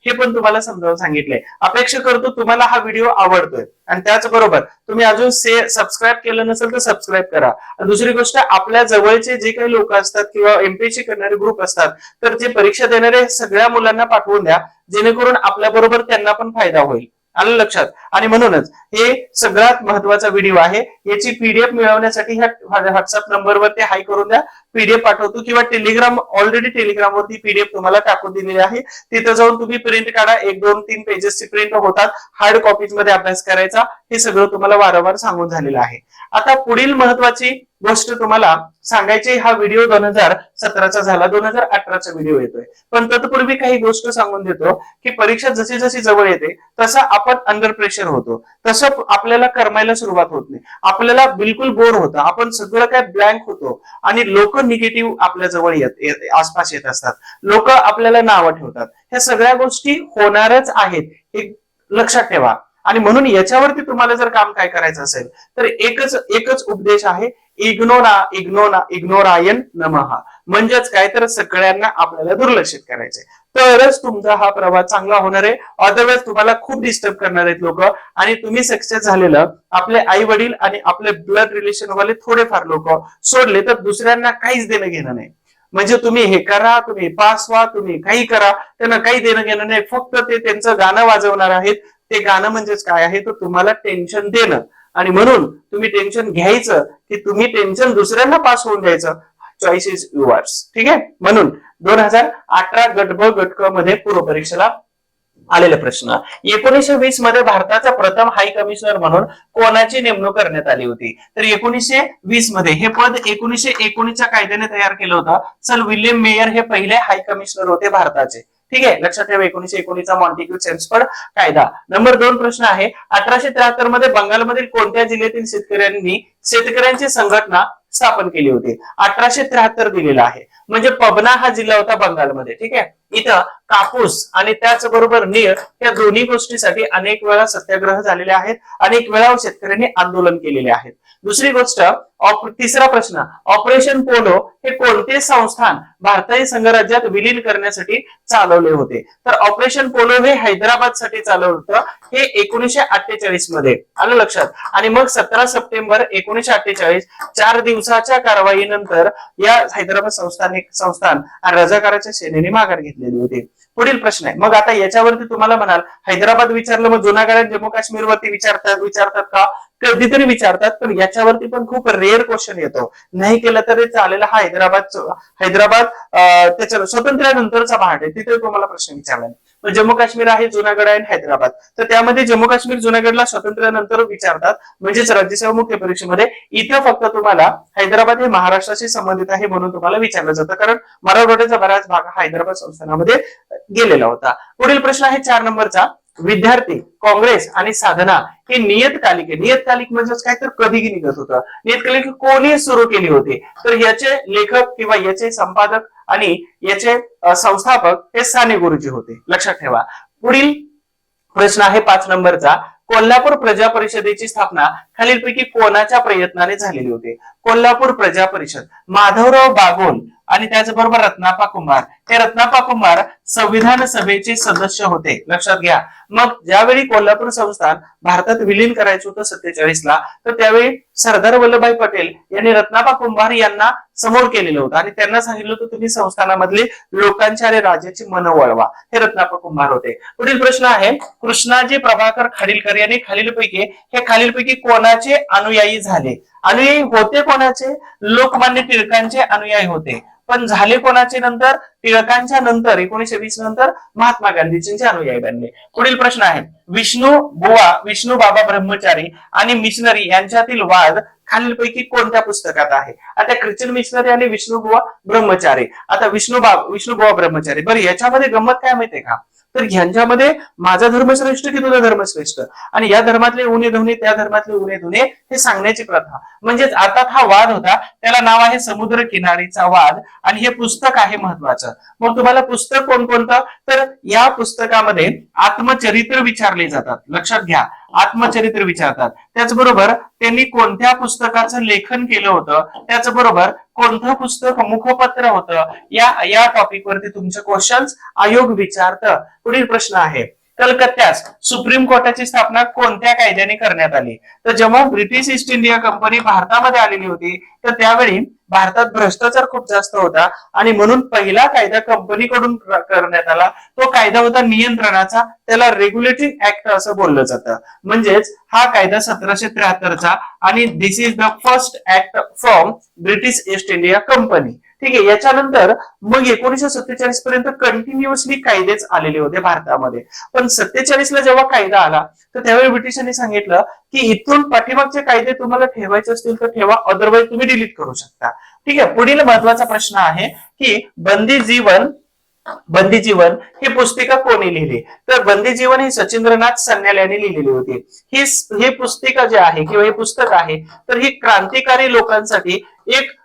S1: हे पण तुम्हाला समजावून सांगितलंय. अपेक्षा करतो तुम्हाला हा व्हिडिओ आवडतोय आणि त्याचबरोबर तुम्ही अजून सबस्क्राईब केलं नसेल तर सबस्क्राईब करा. दुसरी गोष्ट, आपल्या जवळचे जे काही लोक असतात किंवा एमपीएससी करणारे ग्रुप असतात तर जे परीक्षा देणारे सगळ्या मुलांना पाठवून द्या, जेणेकरून आपल्या बरोबर त्यांना पण फायदा होईल. आलं लक्षात. आणि म्हणूनच हे सगळ्यात महत्वाचा व्हिडिओ आहे. याची पीडीएफ मिळवण्यासाठी ह्या व्हॉट्सअप नंबरवरती हाय करून द्या, पीडीएफ पाठवतो, किंवा टेलिग्राम ऑलरेडी टेलिग्रामवरती पीडीएफ तुम्हाला टाकून दिलेली आहे, तिथं जाऊन तुम्ही प्रिंट काढा. 1, 2, 3 पेजेसची प्रिंट होतात. हार्ड कॉपीज मध्ये अभ्यास करायचा. हे सगळं तुम्हाला वारंवार सांगून झालेलं आहे. आता पुढील महत्वाची गोष्ट तुम्हाला सांगायची, हा व्हिडिओ 2017चा झाला, 2018चा व्हिडिओ येतोय. पण तत्पूर्वी काही गोष्ट सांगून देतो की परीक्षा जशी जशी जवळ येते तसं आपण अंडर प्रेशर होतो, तसं आपल्याला करमायला सुरुवात होत नाही. आपल्याला बिलकुल बोर होतं, आपण सगळं काय ब्लँक होतो आणि लोक निगेटिव्ह आपल्या जवळ आसपास येत असतात, लोक आपल्याला नावं ठेवतात. ह्या सगळ्या गोष्टी होणारच आहेत, हे लक्षात ठेवा. आणि म्हणून याच्यावरती तुम्हाला जर काम काय करायचं असेल तर एकच उपदेश आहे, इग्नोरायन नमः. म्हणजेच काय तर सगळ्यांना आपल्याला दुर्लक्षित करायचंय, तरच तुमचा हा प्रवास चांगला होणार आहे. अदरवाईज तुम्हाला खूप डिस्टर्ब करणार आहेत लोक, आणि तुम्ही सक्सेस झालेलं आपले आई वडील आणि आपले ब्लड रिलेशन वाले थोडेफार लोक सोडले तर दुसऱ्यांना काहीच देणं घेणं नाही. म्हणजे तुम्ही हे करा, तुम्ही पास व्हा, तुम्ही काही करा, त्यांना काही देणं घेणं नाही. फक्त ते त्यांचं गाणं वाजवणार आहेत. ते गाणं म्हणजेच काय आहे, तर तुम्हाला टेन्शन देणं. आणि म्हणून तुम्ही टेन्शन घ्यायचं की तुम्ही टेन्शन दुसऱ्यांना पास होऊन द्यायचं. Choice is yours. ठीक आहे. म्हणून 2018 गट ब गट क मध्ये पूर्व परीक्षेला आलेले प्रश्न. 1920 मध्ये भारताचा प्रथम हाय कमिशनर म्हणून कोणाची नेमणूक करण्यात आली होती? तर 1920 मध्ये हे पद 1919च्या कायद्याने तयार केलं होतं. सर विल्यम मेयर हे पहिले हाय कमिशनर होते भारताचे. ठीक आहे, लक्षात ठेवा. 1919चा मॉन्टेग्यू चेम्सफोर्ड कायदा. नंबर 2 प्रश्न आहे, 1873 मध्ये बंगालमधील कोणत्या जिल्ह्यातील शेतकऱ्यांची संघटना स्थापन केली होती? 1873 दिलेला आहे. म्हणजे पबना हा जिल्हा होता बंगालमध्ये. ठीक आहे. इथं कापूस आणि त्याचबरोबर नीळ या दोन्ही गोष्टीसाठी अनेक वेळा सत्याग्रह झालेले आहेत, अनेक वेळा शेतकऱ्यांनी आंदोलन केलेले आहेत. दुसरी गोष्ट, तिसरा प्रश्न, ऑपरेशन पोलो हे कोणते संस्थान भारतीय संघराज्यात विलीन करण्यासाठी चालवले होते? तर ऑपरेशन पोलो हे हैदराबाद साठी चालवलं होतं. हे 1948 मध्ये. आलं लक्षात. आणि मग 17 सप्टेंबर 1948 4 दिवसाच्या कारवाईनंतर या हैदराबाद संस्थान रजाकाराच्या सेनेने माघार घेतलेली होती. पुढील प्रश्न आहे, मग आता याच्यावरती तुम्हाला म्हणाल हैदराबाद विचारलं, मग जुन्या काळात जम्मू काश्मीर वरती विचारतात का? कधीतरी विचारतात, पण याच्यावरती पण खूप रेअर क्वेश्चन येतो. नाही केलं तरी चालेल. हा हैदराबाद त्याच्या स्वातंत्र्यानंतरचा भाग आहे, तिथे तुम्हाला प्रश्न विचारला. जम्मू काश्मीर आहे, जुनागड आहे आणि हैदराबाद. तर त्यामध्ये जम्मू काश्मीर जुनागडला स्वातंत्र्यानंतर विचारतात, म्हणजेच राज्यसेवा मुख्य परीक्षेमध्ये. इथं फक्त तुम्हाला हैदराबाद हे महाराष्ट्राशी संबंधित आहे म्हणून तुम्हाला विचारलं जातं, कारण मराठवाड्याचा बराच भाग हैदराबाद संस्थानामध्ये गेलेला होता. पुढील प्रश्न आहे 4 नंबरचा. विद्यार्थी काँग्रेस आणि साधना हे नियतकालिके, नियतकालिक म्हणजेच काय तर कधी निघत होतं. नियतकालिक कोणी सुरू केली होती, तर याचे लेखक किंवा याचे संपादक आणि याचे संस्थापक हे साने गुरुजी होते, लक्षात ठेवा. पुढील प्रश्न आहे 5 नंबरचा. कोल्हापूर प्रजा परिषदेची स्थापना खालीलपैकी कोणाच्या प्रयत्नाने झालेली होती? कोल्हापूर प्रजा परिषद माधवराव बागोल आणि त्याचबरोबर रत्नापा कुंभार. हे रत्नापा कुंभार संविधान सभेचे सदस्य होते, लक्षात घ्या. मग ज्यावेळी कोल्हापूर संस्थान भारतात विलीन करायचं होतं 47 ला, तर त्यावेळी सरदार वल्लभभाई पटेल यांनी रत्नापा कुंभार यांना समोर केलेलं होतं आणि त्यांना सांगितलं होतं तुम्ही संस्थानामधले लोकांची आणि राज्याची मन वळवा. हे रत्नापा कुंभार होते. पुढील प्रश्न आहे. कृष्णाजी प्रभाकर खाडीलकर यांनी खालीलपैकी कोणाचे अनुयायी झाले? अनुयायी होते कोणाचे? लोकमान्य टिळकांचे अनुयायी होते, पण झाले कोणाचे नंतर? टिळकांच्या नंतर 1920 नंतर महात्मा गांधीजींचे अनुयायी बनले. पुढील प्रश्न आहे. विष्णू बाबा ब्रह्मचारी आणि मिशनरी यांच्यातील वाद खालीलपैकी कोणत्या पुस्तकात आहे? आता ख्रिश्चन मिशनरी आणि विष्णुबुवा ब्रह्मचारी. आता विष्णुबुवा ब्रह्मचारी. बरं, याच्यामध्ये गंमत काय माहितीये का? तर ह्यांच्यामध्ये माझा धर्म श्रेष्ठ की तुझा धर्म श्रेष्ठ, आणि या धर्मातले उणे धुणे त्या धर्मातले उणे धुणे हे सांगण्याची प्रथा. म्हणजेच आता हा वाद होता, त्याला नाव आहे समुद्र किनारीचा वाद, आणि हे पुस्तक आहे महत्वाचं. मग तुम्हाला पुस्तक कोणकोणतं? तर या पुस्तकामध्ये आत्मचरित्र विचारले जातात, लक्षात घ्या. आत्मचरित्र विचारतात. त्याचबरोबर त्यांनी कोणत्या पुस्तकाचं लेखन केलं होतं, त्याचबरोबर कोणतं पुस्तक मुखपत्र होतं, या टॉपिक वरती तुमचे क्वेश्चन्स आयोग विचारतं. पुढील प्रश्न आहे. कलकत्त्यास सुप्रीम कोर्टाची स्थापना कोणत्या कायद्याने करण्यात आली? तर जेव्हा ब्रिटिश ईस्ट इंडिया कंपनी भारतामध्ये आलेली होती, तर त्यावेळी भारतात भ्रष्टाचार खूप जास्त होता आणि म्हणून पहिला कायदा कंपनीकडून करण्यात आला. तो कायदा होता नियंत्रणाचा, त्याला रेग्युलेटरी ऍक्ट असं बोललं जातं. म्हणजेच हा कायदा 1773चा, आणि this is the first act from British East India Company. ठीक आहे. याच्यानंतर मग 1947 पर्यंत कंटिन्युअसली कायदेच आलेले होते भारतामध्ये. पण 47 ला जेव्हा कायदा आला, तर त्यावेळी ब्रिटिशांनी सांगितलं की इथून पाठीमागचे कायदे तुम्हाला ठेवायचे असतील तर ठेवा, अदरवाईज तुम्ही डिलीट करू शकता. ठीक आहे. पुढील महत्वाचा प्रश्न आहे की बंदी जीवन ही पुस्तिका कोणी लिहिली? तर बंदी जीवन ही सचिंद्रनाथ सन्याल यांनी लिहिलेली होती. ही पुस्तिका जी आहे किंवा हे पुस्तक आहे, तर ही क्रांतिकारी लोकांसाठी एक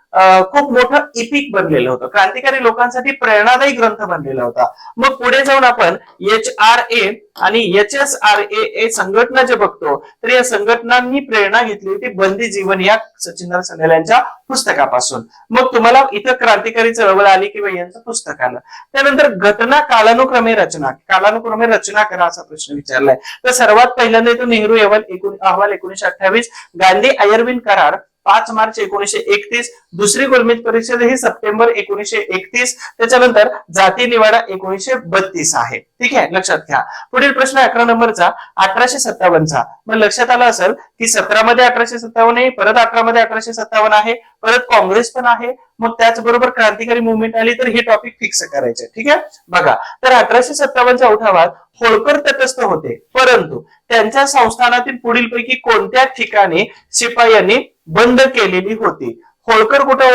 S1: खूप मोठं इपिक बनलेलं होतं, क्रांतिकारी लोकांसाठी प्रेरणादायी ग्रंथ बनलेला होता. मग पुढे जाऊन आपण HRA आणि HSRA संघटना जे बघतो, तर या संघटनांनी प्रेरणा घेतली होती बंदी जीवन या सचिंद्र सन्याल यांच्या पुस्तकापासून. मग तुम्हाला इथं क्रांतिकारी चळवळ आली किंवा यांचं पुस्तक आलं. त्यानंतर घटना कालानुक्रमे रचना करा असा प्रश्न विचारलाय. तर सर्वात पहिल्यांदा येतो नेहरू अहवाल 1928, गांधी आयर्विन करार 5 मार्च 1931, दुसरी गोलमेज परिषद ही सप्टेंबर 1931, त्याच्यानंतर जाती निवाडा 1932 आहे. ठीक आहे, लक्षात घ्या. पुढील प्रश्न 11 नंबरचा 1857चा. मग लक्षात आलं असेल की 17 मध्ये 1857 आहे, परत 18 मध्ये 1857 आहे, परत काँग्रेस पण आहे, मग त्याचबरोबर क्रांतिकारी मुवमेंट आली, तर हे टॉपिक फिक्स करायचे. ठीक आहे. बघा, तर 1857च्या उठावात होळकर तटस्थ होते, परंतु त्यांच्या संस्थानातील पुढीलपैकी कोणत्या ठिकाणी शिपायांनी बंद केलेली होती? होळकर कुठे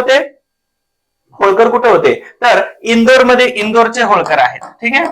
S1: होते? तर इंदोरचे होळकर आहेत. ठीक आहे,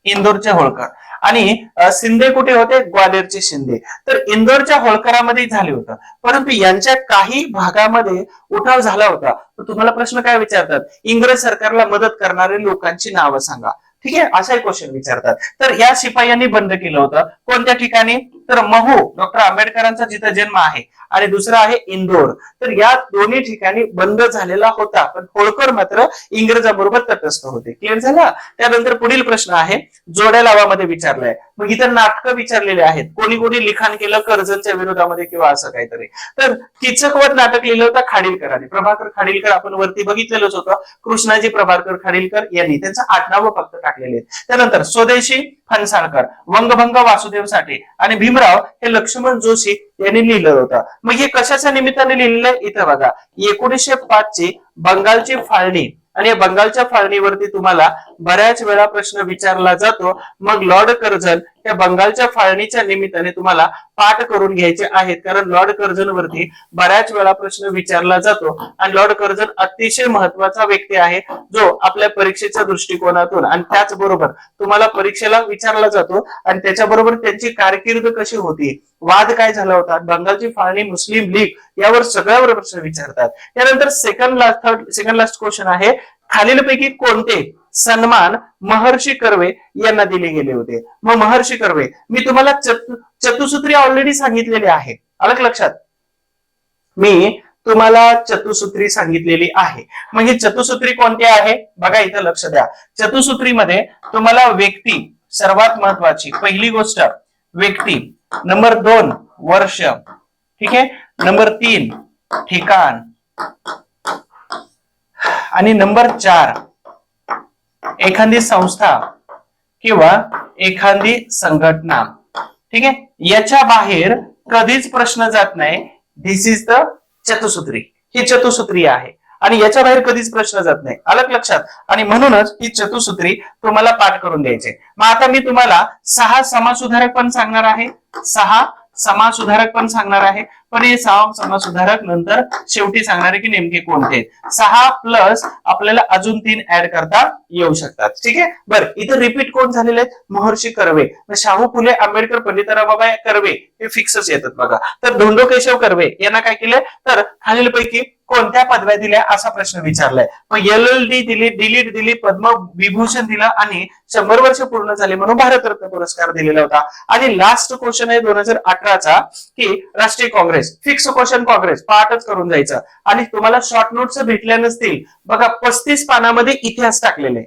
S1: इंदोरचे होळकर. आणि शिंदे कुठे होते? ग्वालेरचे शिंदे. तर इंदोरच्या होळकरामध्ये झाले होतं, परंतु यांच्या काही भागामध्ये उठाव झाला होता. तर तुम्हाला प्रश्न काय विचारतात? इंग्रज सरकारला मदत करणारे लोकांची नावं सांगा. ठीक आहे, असाही क्वेश्चन विचारतात. तर या शिपायांनी बंद केलं होतं कोणत्या ठिकाणी? तर महू, डॉक्टर आंबेडकरांचा जिथं जन्म आहे, आणि दुसरा आहे इंदोर. तर या दोन्ही ठिकाणी बंद झालेला होता, पण होळकर मात्र इंग्रजांबरोबर तटस्थ होते. क्लिअर झाला? त्यानंतर पुढील प्रश्न आहे जोड्या लावामध्ये विचारलाय. मग इथं नाटकं विचारलेले आहेत. कोणी लिखाण केलं कर्जतच्या विरोधामध्ये किंवा असं काहीतरी? तर किचकवत नाटक लिहिलं होतं खाडीलकरांनी. प्रभाकर खाडीलकर आपण वरती बघितलेलंच होतं. कृष्णाजी प्रभाकर खाडीलकर यांनी त्यांचं आडनावं फक्त टाकलेले आहेत. त्यानंतर स्वदेशी फणसाळकर, वंगभंग वासुदेव साठे आणि भीमराव हे लक्ष्मण जोशी यांनी लिहिलं होतं. मग हे कशाच्या निमित्ताने लिहिलेलं आहे इथं बघा. 1905 ची बंगालची फाळणी आणि या बंगालच्या फाळणीवरती तुम्हाला बऱ्याच वेळा प्रश्न विचारला जातो. मग लॉर्ड कर्झन या बंगालच्या फाळणीच्या निमित्ताने तुम्हाला पाठ करून घ्यायचे आहेत, कारण लॉर्ड कर्झन वरती बऱ्याच वेळा प्रश्न विचारला जातो आणि लॉर्ड कर्झन अतिशय महत्वाचा व्यक्ती आहे जो आपल्या परीक्षेच्या दृष्टिकोनातून आणि त्याचबरोबर तुम्हाला परीक्षेला विचारला जातो आणि त्याच्याबरोबर त्यांची कारकीर्द कशी होती, वाद काय झाला होता, बंगालची फाळणी, मुस्लिम लीग यावर सगळ्यावर प्रश्न विचारतात. त्यानंतर सेकंड लास्ट क्वेश्चन आहे, खालीलपैकी कोणते सन्मान महर्षी कर्वे यांना दिले गेले होते. मग महर्षी कर्वे मी तुम्हाला चतुसूत्री ऑलरेडी सांगितलेली आहे, आलं लक्षात. मी तुम्हाला चतुसूत्री सांगितलेली आहे. मग ही चतुसूत्री कोणती आहे बघा, इथं लक्ष द्या. चतुसूत्रीमध्ये तुम्हाला व्यक्ती सर्वात महत्वाची, पहिली गोष्ट व्यक्ती, नंबर 2 वर्ष, ठीक आहे, नंबर 3 ठिकाण आणि नंबर 4 एखादी संस्था किंवा एखादी संघटना, ठीक आहे. याच्या बाहेर कधीच प्रश्न जात नाही. धिस इज द चतुसूत्री, ही चतुसूत्री आहे आणि याच्या बाहेर कधीच प्रश्न जात नाही, आलं लक्षात. आणि म्हणूनच ही चतुसूत्री तुम्हाला पाठ करून द्यायची. मग आता मी तुम्हाला 6 समाजसुधारक पण सांगणार आहे, 6 समाजसुधारक पण सांगणार आहे, पण हे 6 समाजसुधारक नंतर शेवटी सांगणार आहे की नेमके कोणते. 6 प्लस आपल्याला अजून 3 ऍड करता येऊ शकतात, ठीक आहे. बरं, इथे रिपीट कोण झालेले आहेत, महर्षी कर्वे, शाहू फुले आंबेडकर, पंडितरावबाई कर्वे हे फिक्सच येतात बघा. तर धोंडो केशव कर्वे यांना काय केलं, तर खालीलपैकी कोणत्या पदव्या दिल्या असा प्रश्न विचारलाय. मग LLD दिली, डिलीट दिली, पद्मविभूषण दिलं आणि 100 वर्ष पूर्ण झाले म्हणून भारतरत्न पुरस्कार दिलेला होता. आणि लास्ट क्वेश्चन आहे 2018चा की राष्ट्रीय काँग्रेस, फिक्स क्वेश्चन काँग्रेस पाठच करून जायचं. आणि तुम्हाला शॉर्ट नोट्स भेटल्या नसतील बघा, 35 पानामध्ये इतिहास टाकलेले,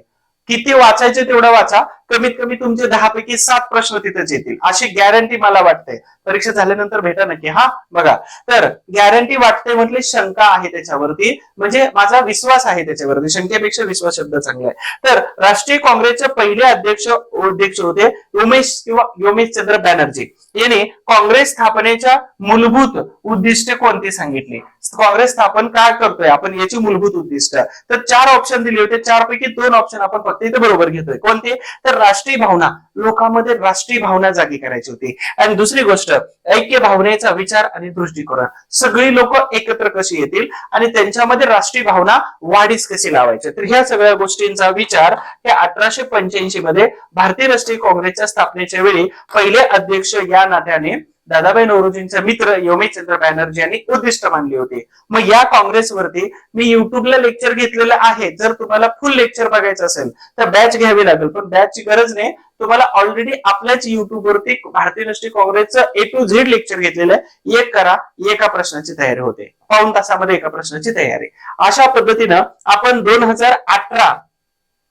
S1: किती वाचायचे तेवढा वाचा, कमीत कमी तुमचे 10 पैकी 7 प्रश्न तिथेच येतील अशी गॅरंटी मला वाटते. परीक्षा झाल्यानंतर भेटा नक्की हा. बघा, तर गॅरंटी वाटते म्हटले शंका आहे त्याच्यावरती, म्हणजे माझा विश्वास आहे त्याच्यावरती, शंकेपेक्षा विश्वास शब्द चांगला आहे. तर राष्ट्रीय काँग्रेसचे पहिले अध्यक्ष होते योमेश चंद्र बॅनर्जी यांनी काँग्रेस स्थापनेच्या मूलभूत उद्दिष्टे कोणती सांगितली, काँग्रेस स्थापन काय करतोय आपण याची मूलभूत उद्दिष्ट. तर 4 ऑप्शन दिले होते, 4 पैकी 2 ऑप्शन आपण फक्त इथे बरोबर घेतोय. कोणते, तर राष्ट्रीय भावना, लोकांमध्ये राष्ट्रीय भावना जागी करायची होती. आणि दुसरी गोष्ट ऐक्य भावनेचा विचार आणि दृष्टिकोन, सगळी लोक एकत्र कशी येतील आणि त्यांच्यामध्ये राष्ट्रीय भावना वाढीस कशी लावायची. तर ह्या सगळ्या गोष्टींचा विचार हे 1885 मध्ये भारतीय राष्ट्रीय काँग्रेसच्या स्थापनेच्या वेळी पहिले अध्यक्ष या नात्याने दादाभाई नौरोजींचे मित्र योमेशचंद्र बॅनर्जी यांनी उद्दिष्ट मानले होते. मग या काँग्रेसवरती मी युट्यूबला लेक्चर घेतलेलं आहे. जर तुम्हाला फुल लेक्चर बघायचं असेल तर बॅच घ्यावी लागेल, पण बॅचची गरज नाही. तुम्हाला ऑलरेडी आपल्याच युट्यूब वरती भारतीय राष्ट्रीय काँग्रेसचं A to Z लेक्चर घेतलेलं आहे. एक करा, एका प्रश्नाची तयारी होते, पाऊण तासामध्ये एका प्रश्नाची तयारी. अशा पद्धतीनं आपण 2018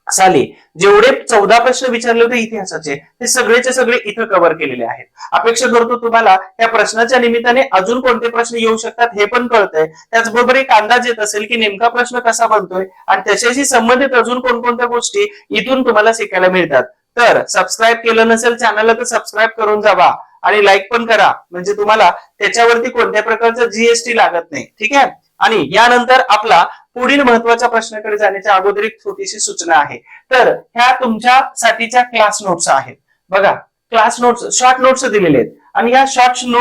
S1: साली जेवढे 14 प्रश्न विचारले होते इतिहासाचे ते सगळेचे सगळे इथं कव्हर केलेले आहेत. अपेक्षा करतो तुम्हाला या प्रश्नाच्या निमित्ताने अजून कोणते प्रश्न येऊ शकतात हे पण कळतंय. त्याचबरोबर एक अंदाज येत असेल की नेमका प्रश्न कसा बनतोय आणि त्याच्याशी संबंधित अजून कोणकोणत्या गोष्टी इथून तुम्हाला शिकायला मिळतात. तर सबस्क्राईब केलं नसेल चॅनलला तर सबस्क्राईब करून जावा आणि लाईक पण करा, म्हणजे तुम्हाला त्याच्यावरती कोणत्या प्रकारचा GST लागत नाही, ठीक आहे. आणि यानंतर आपला पुढील महत्वाच्या प्रश्नाकडे जाण्याच्या अगोदर एक छोटीशी सूचना आहे. तर ह्या तुमच्यासाठीच्या क्लास नोट्स आहेत बघा, क्लास नोट्स शॉर्ट नोट्स दिलेले आहेत आणि या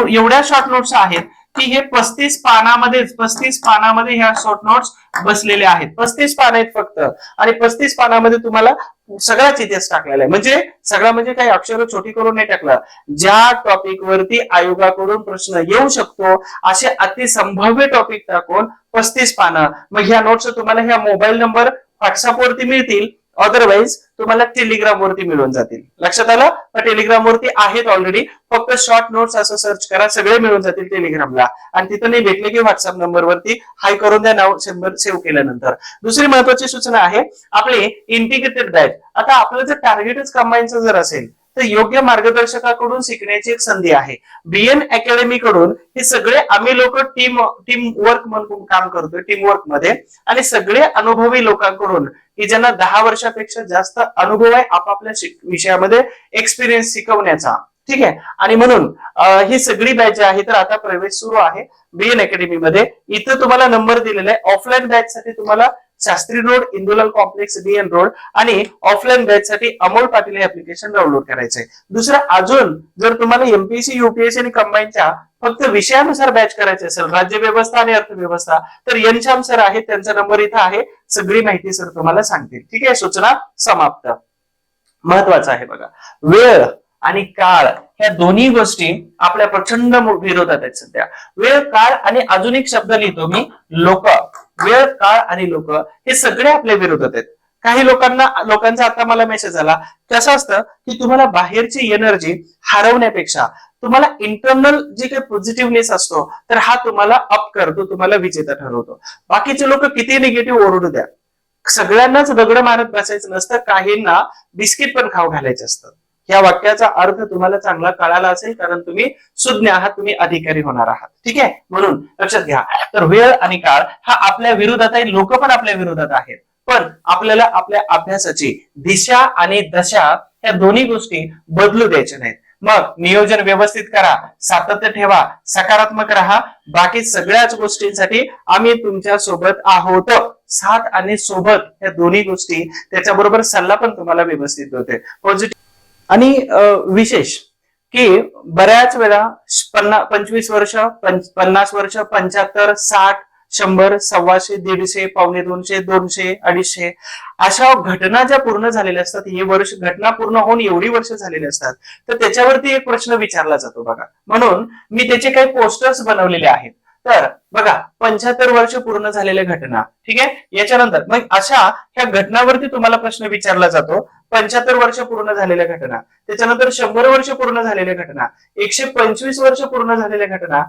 S1: एवढ्या शॉर्ट नोट्स आहेत की हे 35 पानामध्ये ह्या शॉर्ट नोट्स बसलेले आहेत. 35 पान आहेत फक्त आणि 35 पानामध्ये तुम्हाला सगळाच इतिहास टाकलेला आहे. म्हणजे सगळा म्हणजे काही अक्षर छोटी करून नाही टाकलं, ज्या टॉपिक वरती आयोगाकडून प्रश्न येऊ शकतो असे अतिसंभाव्य टॉपिक टाकून 35 पानं. मग ह्या नोट्स तुम्हाला ह्या मोबाईल नंबर व्हॉट्सअप वरती मिळतील, अदरवाईज तुम्हाला टेलिग्राम वरती मिळून जातील. लक्षात आलं, टेलिग्राम वरती आहेत ऑलरेडी, फक्त शॉर्ट नोट्स असं सर्च करा, सगळे मिळून जातील टेलिग्रामला. आणि तिथं नाही भेटले की व्हॉट्सअप नंबर वरती हाय करून द्या, नाव सेव्ह केल्यानंतर. दुसरी महत्वाची सूचना आहे आपली इंटिग्रेटेड बॅच. आता आपलं जर टार्गेटच कंबाईनचं जर असेल तर योग्य मार्गदर्शकाकडून शिकण्याची एक संधी आहे. बीएन अकॅडमी कडून हे सगळे आम्ही लोक टीम वर्क म्हणून काम करतोय, टीम वर्क मध्ये, आणि सगळे अनुभवी लोकांकडून की ज्यांना 10 वर्षापेक्षा जास्त अनुभव आहे आपापल्या विषयामध्ये एक्सपिरियन्स शिकवण्याचा. ठीक आहे. आणि म्हणून ही सगळी बॅच आहे. तर आता प्रवेश सुरू आहे बीएन अकॅडमी मध्ये. इथं तुम्हाला नंबर दिलेला आहे. ऑफलाईन बॅच साठी तुम्हाला Shastri road, Indulal complex, BN road, आणि ऑफलाईन बॅच साठी अमोल पाटील हे ऍप्लिकेशन डाउनलोड करायचंय. दुसरं अजून जर तुम्हाला एमपीएससी, युपीएससी आणि कंबाईनच्या फक्त विषयानुसार बॅच करायचे असेल, राज्य व्यवस्था आणि अर्थव्यवस्था, तर यनश्याम सर आहेत, त्यांचा नंबर इथं आहे. सगळी माहिती सर तुम्हाला सांगतील. ठीक आहे. सूचना समाप्त. महत्वाचं आहे बघा, वेळ आणि काळ ह्या दोन्ही गोष्टी आपल्या प्रचंड विरोधात आहेत सध्या. वेळ, काळ आणि अजून एक शब्द लिहितो मी, लोक. वेळ, काळ आणि लोक हे सगळे आपल्या विरोधात आहेत. काही लोकांचा आता मला मेसेज आला, कसं असतं की तुम्हाला बाहेरची एनर्जी हरवण्यापेक्षा तुम्हाला इंटरनल जे काही पॉझिटिव्हनेस असतो तर हा तुम्हाला अप करतो, तुम्हाला विजेता ठरवतो. बाकीचे लोक किती निगेटिव्ह ओरडू द्या, सगळ्यांनाच दगड मारत बसायचं नसतं, काहींना बिस्किट पण खाऊ घालायचं असतं. या वाक्याचा अर्थ तुम्हाला चांगला कळाला असेल, कारण तुम्ही सुज्ञ आहात, तुम्ही अधिकारी होणार आहात. ठीक आहे. म्हणून लक्षात घ्या. तर वेळ आणि काळ हा आपल्या विरोधात आहे, लोक पण आपल्या विरोधात आहेत, पण आपल्याला आपल्या अभ्यासाची दिशा आणि दशा या दोन्ही गोष्टी बदलू द्यायच्या नाहीत. मग नियोजन व्यवस्थित करा, सातत्य ठेवा, सकारात्मक राहा. बाकी सगळ्याच गोष्टींसाठी आम्ही तुमच्या सोबत आहोत. साथ आणि सोबत या दोन्ही गोष्टी, त्याच्याबरोबर सल्ला पण तुम्हाला व्यवस्थित होते. पॉझिटिव्ह आणि विशेष की बऱ्याच वेळा 25 वर्ष, 50 वर्ष, 75, 60, 100, 125, 150, 125, 200, 250 अशा घटना ज्या पूर्ण झालेल्या असतात, हे वर्ष घटना पूर्ण होऊन एवढी वर्ष झालेली असतात, तर त्याच्यावरती एक प्रश्न विचारला जातो बघा. म्हणून मी त्याचे काही पोस्टर्स बनवलेले आहेत. तर बघा, 75 वर्ष पूर्ण झालेल्या घटना. ठीक आहे. याच्यानंतर मग अशा ह्या घटनावरती तुम्हाला प्रश्न विचारला जातो. 75 वर्ष पूर्ण झालेल्या घटना, त्याच्यानंतर 100 वर्ष पूर्ण झालेल्या घटना, 125 वर्ष पूर्ण झालेल्या घटना,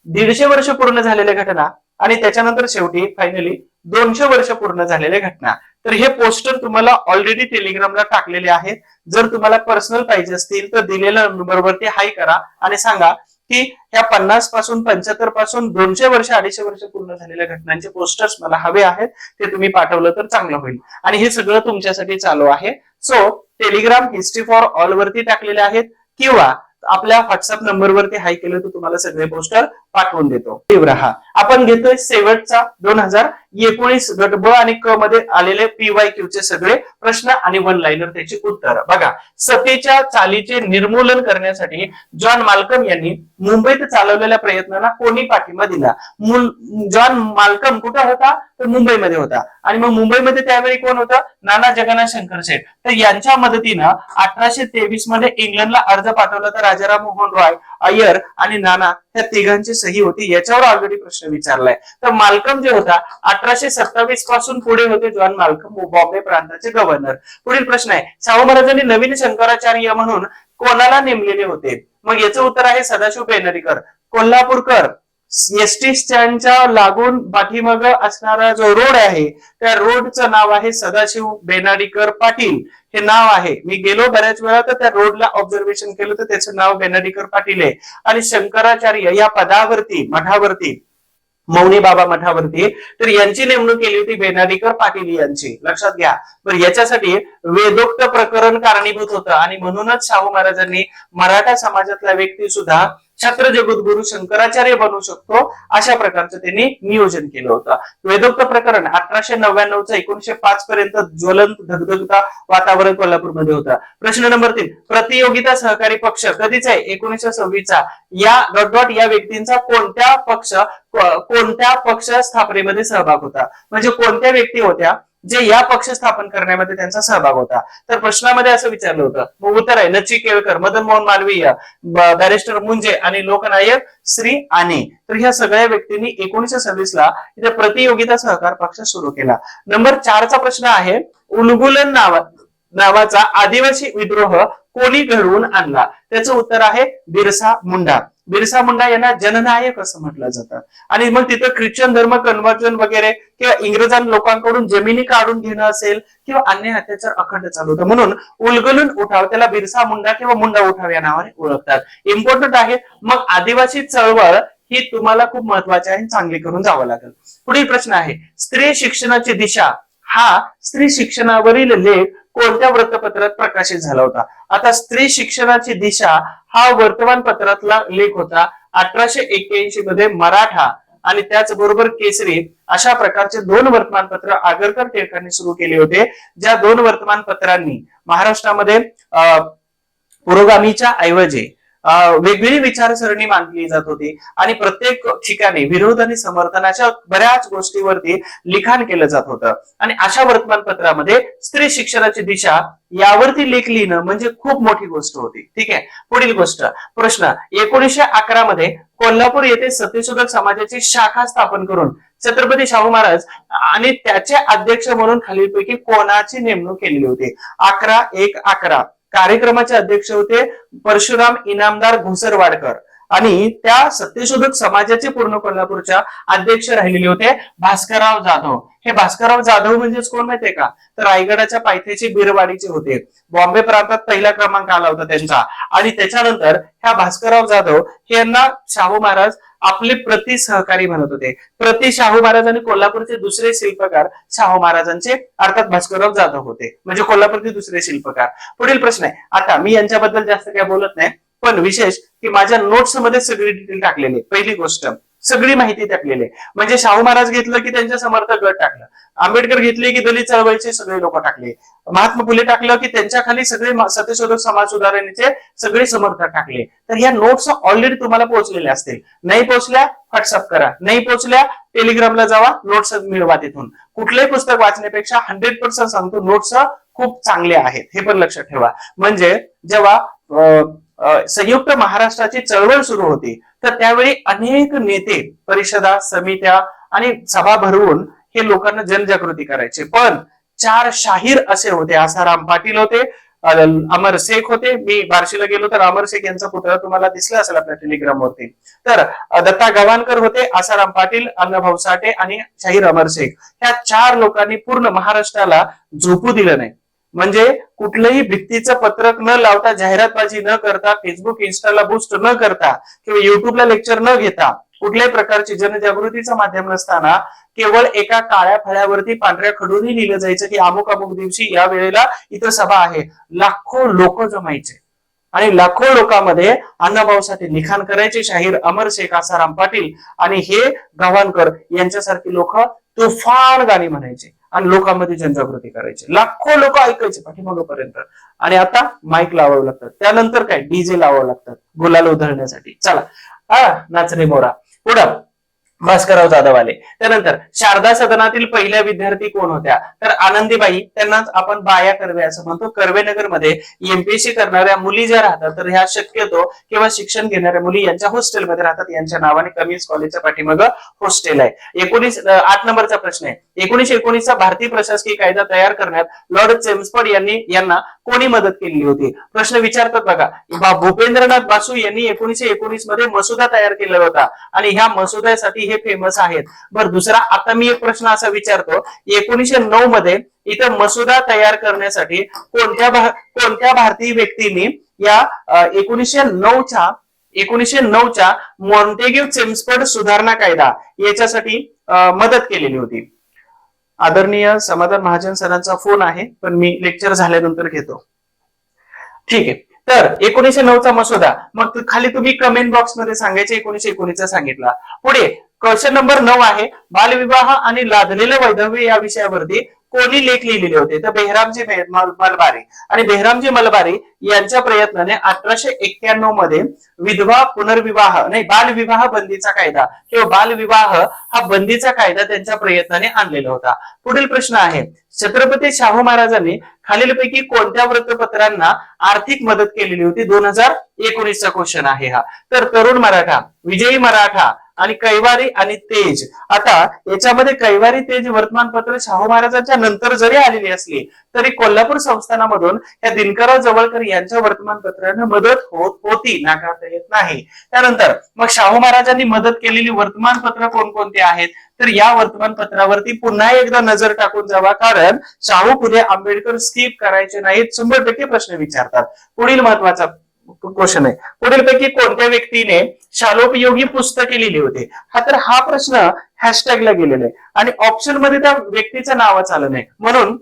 S1: 150 वर्ष पूर्ण झालेल्या घटना, आणि त्याच्यानंतर शेवटी फायनली 200 वर्ष पूर्ण झालेल्या घटना. तर हे पोस्टर तुम्हाला ऑलरेडी टेलिग्रामला टाकलेले आहेत. जर तुम्हाला पर्सनल पाहिजे असतील तर दिलेल्या नंबरवरती हाय करा आणि सांगा की ह्या 50 पासून, 75 पासून 200 वर्ष, 250 वर्ष पूर्ण झालेल्या घटनांचे पोस्टर्स मला हवे आहेत. ते तुम्ही पाठवलं तर चांगलं होईल. आणि हे सगळं तुमच्यासाठी चालू आहे. So Telegram history for all वरती टाकलेले आहेत, किंवा आपल्या व्हॉट्सअप नंबरवरती हाय केलं तर तुम्हाला सगळे पोस्टर पाठवून देतो. राहा. आपण घेतोय शेवटचा 2019 गट ब आणि क मध्ये आलेले PYQ चे सगळे प्रश्न आणि वन लाईनर त्याची उत्तर बघा. सतीच्या चालीचे निर्मूलन करण्यासाठी जॉन माल्कम यांनी मुंबईत चालवलेल्या प्रयत्नांना कोणी पाठिंबा दिला? जॉन माल्कम कुठे होता? तर मुंबईमध्ये होता. आणि मग मुंबईमध्ये त्यावेळी कोण होतं? नाना जगन्नाथ शंकर शेठ. तर यांच्या मदतीनं 1823 मध्ये इंग्लंडला अर्ज पाठवला. तर राजाराम मोहन रॉय, अय्यर आणि नाना या तिघांची सही होती. याच्यावर ऑलरेडी प्रश्न विचारलाय. तर माल्कम जे होता 1827 पासून पुढे होते जॉन माल्कम, बॉम्बे प्रांताचे गव्हर्नर. पुढील प्रश्न आहे, शाहू महाराजांनी नवीन शंकराचार्य म्हणून कोणाला नेमलेले होते? मग याचं उत्तर आहे सदाशिव बेनरीकर. कोल्हापूरकर. एसटी स्टँडच्या लागून पाठीमाग असणारा जो रोड आहे त्या रोडचं नाव आहे सदाशिव बेनाडीकर पाटील हे नाव आहे. मी गेलो बऱ्याच वेळा तर त्या रोडला ऑब्झर्वेशन केलं तर त्याचं नाव बेनाडीकर पाटील आहे. आणि शंकराचार्य या पदावरती, मठावरती, मौनी बाबा मठावरती, तर यांची नेमणूक केली होती बेनाडीकर पाटील यांची. लक्षात घ्या. बरं, याच्यासाठी वेदोक्त प्रकरण कारणीभूत होतं आणि म्हणूनच शाहू महाराजांनी मराठा समाजातला व्यक्ती सुद्धा छत्र जगद्गुरु शंकराचार्य बनू शकतो अशा प्रकारचं त्यांनी नियोजन केलं होतं. वेदोक्त प्रकरण 1899 1905 पर्यंत ज्वलंत धगधगता वातावरण कोल्हापूरमध्ये होतं. प्रश्न नंबर 3, प्रतियोगिता सहकारी पक्ष कधीचा आहे? 1926 चा. या या व्यक्तींचा कोणत्या पक्ष स्थापनेमध्ये सहभाग होता? म्हणजे कोणत्या व्यक्ती होत्या जे या पक्ष स्थापन करण्यामध्ये त्यांचा सहभाग होता? तर प्रश्नामध्ये असं विचारलं होतं. मग उत्तर आहे नची केळकर, मदन मोहन मालवीय, बॅरिस्टर मुंजे आणि लोकनायक श्री आने. तर ह्या सगळ्या व्यक्तींनी 1926 ला इथे प्रतियोगिता सहकार पक्ष सुरू केला. नंबर 4 चा प्रश्न आहे, उलगुलन नावाचा आदिवासी विद्रोह कोणी घडवून आणला? त्याचं उत्तर आहे बिरसा मुंडा. बिरसा मुंडा यांना जननायक असं म्हटलं जातं. आणि मग तिथं ख्रिश्चन धर्म कन्व्हर्जन वगैरे किंवा इंग्रजां लोकांकडून जमिनी काढून घेणं असेल किंवा अन्य अत्याचार अखंड चालू होतं, म्हणून उलगलून उठाव त्याला बिरसा मुंडा किंवा मुंडा उठाव या नावाने ओळखतात. इम्पॉर्टंट आहे. मग आदिवासी चळवळ ही तुम्हाला खूप महत्वाची आहे, चांगली करून जावं लागेल. पुढील प्रश्न आहे, स्त्री शिक्षणाची दिशा हा स्त्री शिक्षणावरील लेख कोणत्या वृत्तपत्रात प्रकाशित झाला होता? आता स्त्री शिक्षणाची दिशा हा वर्तमानपत्रातला लेख होता 1881 मध्ये. मराठा आणि त्याचबरोबर केसरी अशा प्रकारचे दोन वर्तमानपत्र आगरकर टिळकांनी सुरू केले होते, ज्या दोन वर्तमानपत्रांनी महाराष्ट्रामध्ये पुरोगामीच्या ऐवजी वेगळी विचारसरणी मांडली जात होती आणि प्रत्येक ठिकाणी विरोध आणि समर्थनाच्या बऱ्याच गोष्टीवरती लिखाण केलं जात होतं. आणि अशा वर्तमानपत्रामध्ये स्त्री शिक्षणाची दिशा यावरती लेख लिहिणं म्हणजे खूप मोठी गोष्ट होती. ठीक आहे. पुढील गोष्ट प्रश्न, 1911 मध्ये कोल्हापूर येथे सत्यशोधक समाजाची शाखा स्थापन करून छत्रपती शाहू महाराज आणि त्याचे अध्यक्ष म्हणून खालीलपैकी कोणाची नेमणूक केलेली होती? 11-1-11 कार्यक्रमाचे अध्यक्ष होते परशुराम इनामदार घुसरवाडकर आणि त्या सत्यशोधक समाजाचे पूर्ण कोल्हापूरच्या अध्यक्ष राहिलेले होते भास्करराव जाधव. हे भास्करराव जाधव म्हणजेच कोण माहितीये का? तर रायगडाच्या पायथ्याचे बिरवाडीचे होते. बॉम्बे प्रांतात पहिला क्रमांक आला होता त्यांचा. आणि त्याच्यानंतर ह्या भास्करराव जाधव हे यांना शाहू महाराज आपले प्रति सहकारी म्हणत होते. प्रति शाहू महाराज आणि कोल्हापूरचे दुसरे शिल्पकार शाहू महाराजांचे अर्थात भास्करराव जाधव होते, म्हणजे कोल्हापूरचे दुसरे शिल्पकार. पुढील प्रश्न आहे, आता मी यांच्याबद्दल जास्त काय बोलत नाही, पण विशेष की माझ्या नोट्स मध्ये सगळी डिटेल टाकलेली. पहिली गोष्ट सगळी माहिती टाकलेली, म्हणजे शाहू महाराज घेतलं की त्यांच्या समर्थक गट टाकलं, आंबेडकर घेतले की दलित चळवळीचे सगळे लोक टाकले, महात्मा फुले टाकलं की त्यांच्या खाली सगळे सत्यशोधक समाज सुधारणेचे सगळे समर्थक टाकले. तर ह्या नोट्स ऑलरेडी तुम्हाला पोहोचलेल्या असतील. नाही पोहोचल्या व्हॉट्सअप करा, नाही पोहोचल्या टेलिग्रामला जावा, नोट्स मिळवा तिथून. कुठलंही पुस्तक वाचण्यापेक्षा 100% सांगतो नोट्स खूप चांगले आहेत, हे पण लक्षात ठेवा. म्हणजे जेव्हा संयुक्त महाराष्ट्राची चळवळ सुरू होती तर त्यावेळी अनेक नेते परिषदा समित्या आणि सभा भरवून हे लोकांना जनजागृती करायचे. पण 4 शाहीर असे होते. आसाराम पाटील होते, अमर शेख होते. मी बार्शीला गेलो तर अमर शेख यांचा पुतळा तुम्हाला दिसला असेल आपल्या टेलिग्राम वरती. तर दत्ता गवाणकर होते, आसाराम पाटील, अण्णाभाऊ साठे आणि शाहीर अमर शेख. ह्या 4 लोकांनी पूर्ण महाराष्ट्राला झोपू दिलं नाही. म्हणजे कुठलंही भित्तीचं पत्रक न लावता, जाहिरातबाजी न करता, फेसबुक इन्स्टाला बूस्ट न करता किंवा युट्यूबला लेक्चर न घेता, कुठल्याही प्रकारची जनजागृतीचं माध्यम नसताना केवळ एका काळ्या फळ्यावरती पांढऱ्या खडूनही लिहिलं जायचं की अमुक अमुक दिवशी या वेळेला इथं सभा आहे. लाखो लोक जमायचे आणि लाखो लोकांमध्ये अण्णाभाऊ साठे लिखाण करायचे, शाहीर अमर शेख, आसाराम पाटील आणि हे गव्हाणकर यांच्यासारखी लोक तुफान गाणी म्हणायचे आणि लोकांमध्ये जनजागृती करायची. लाखो लोक ऐकायचे पाठीमागपर्यंत. आणि आता माईक लावावं लागतात, त्यानंतर काय डीजे लावावं लागतात गुलाल उधळण्यासाठी. चला नाचणे मोरा. पुढं भास्करराव जाधव आले. त्यानंतर शारदा सदनातील पहिल्या विद्यार्थी कोण होत्या? तर आनंदीबाई, त्यांनाच आपण बाया कर्वे असं म्हणतो. कर्वेनगर मध्ये एमपीएससी करणाऱ्या मुली ज्या राहतात तर ह्या शक्यतो किंवा शिक्षण घेणाऱ्या मुली यांच्या हॉस्टेलमध्ये राहतात. यांच्या नावाने कमिन्स कॉलेजच्या पाठीमाग हॉस्टेल आहे. 8 नंबरचा प्रश्न आहे, 1919 चा भारतीय प्रशासकीय कायदा तयार करण्यात लॉर्ड चेम्सफोर्ड यांना कोणी मदत केली होती? प्रश्न विचारतात बघा. भूपेंद्रनाथ बासू यांनी 1919 मध्ये मसुदा तयार केला होता आणि ह्या मसुद्यासाठी हे फेमस आहेत. बरं, दुसरा आता मी एक प्रश्न असा विचारतो, 1909 मध्ये इथं मसुदा तयार करण्यासाठी कोणत्या भारतीय व्यक्तीने या 1909 च्या मॉन्टेग्यू चेम्सफोर्ड सुधारणा कायदा याच्यासाठी मदत केलेली होती? आदरणीय समाधान महाजन सरांचा फोन आहे, पण मी लेक्चर झाल्यानंतर घेतो. ठीक आहे. तर 1909 चा मसुदा, मग खाली तुम्ही कमेंट बॉक्स मध्ये सांगायचे 1919 सांगितला. पुढे क्वेश्चन नंबर 9 आहे, बालविवाह आणि लादलेलं वैधव्य या विषयावरती कोणी लेख लिहिलेले होते? तर बेहरामजी मलबारी. आणि बेहरामजी मलबारी यांच्या प्रयत्नाने 1891 मध्ये विधवा पुनर्विवाह नाही बालविवाह बंदीचा कायदा किंवा बालविवाह हा बंदीचा कायदा त्यांच्या प्रयत्नाने आणलेला होता. पुढील प्रश्न आहे, छत्रपती शाहू महाराजांनी खालीलपैकी कोणत्या वृत्तपत्रांना आर्थिक मदत केलेली होती? 2019 चा क्वेश्चन आहे हा. तर तरुण मराठा, विजयी मराठा आणि कैवारी आणि तेज. आता याच्यामध्ये कैवारी तेज वर्तमानपत्र शाहू महाराजांच्या नंतर जरी आलेली असली तरी कोल्हापूर संस्थानामधून या दिनकरराव जवळकर यांच्या वर्तमानपत्रांना मदत होत होती, नाकारता येत नाही. त्यानंतर मग शाहू महाराजांनी मदत केलेली वर्तमानपत्र कोणकोणती आहेत, तर या वर्तमानपत्रावरती पुन्हा एकदा नजर टाकून जावा, कारण शाहू फुले आंबेडकर स्किप करायचे नाहीत, 100% प्रश्न विचारतात. पुढील महत्वाचा क्वेश्चन आहे, पुढीलपैकी कोणत्या व्यक्तीने शालोपयोगी पुस्तके लिहिली होते. हा प्रश्न हॅशटॅगला गेलेला आहे आणि ऑप्शन मध्ये त्या व्यक्तीचं नावच आलं नाही, म्हणून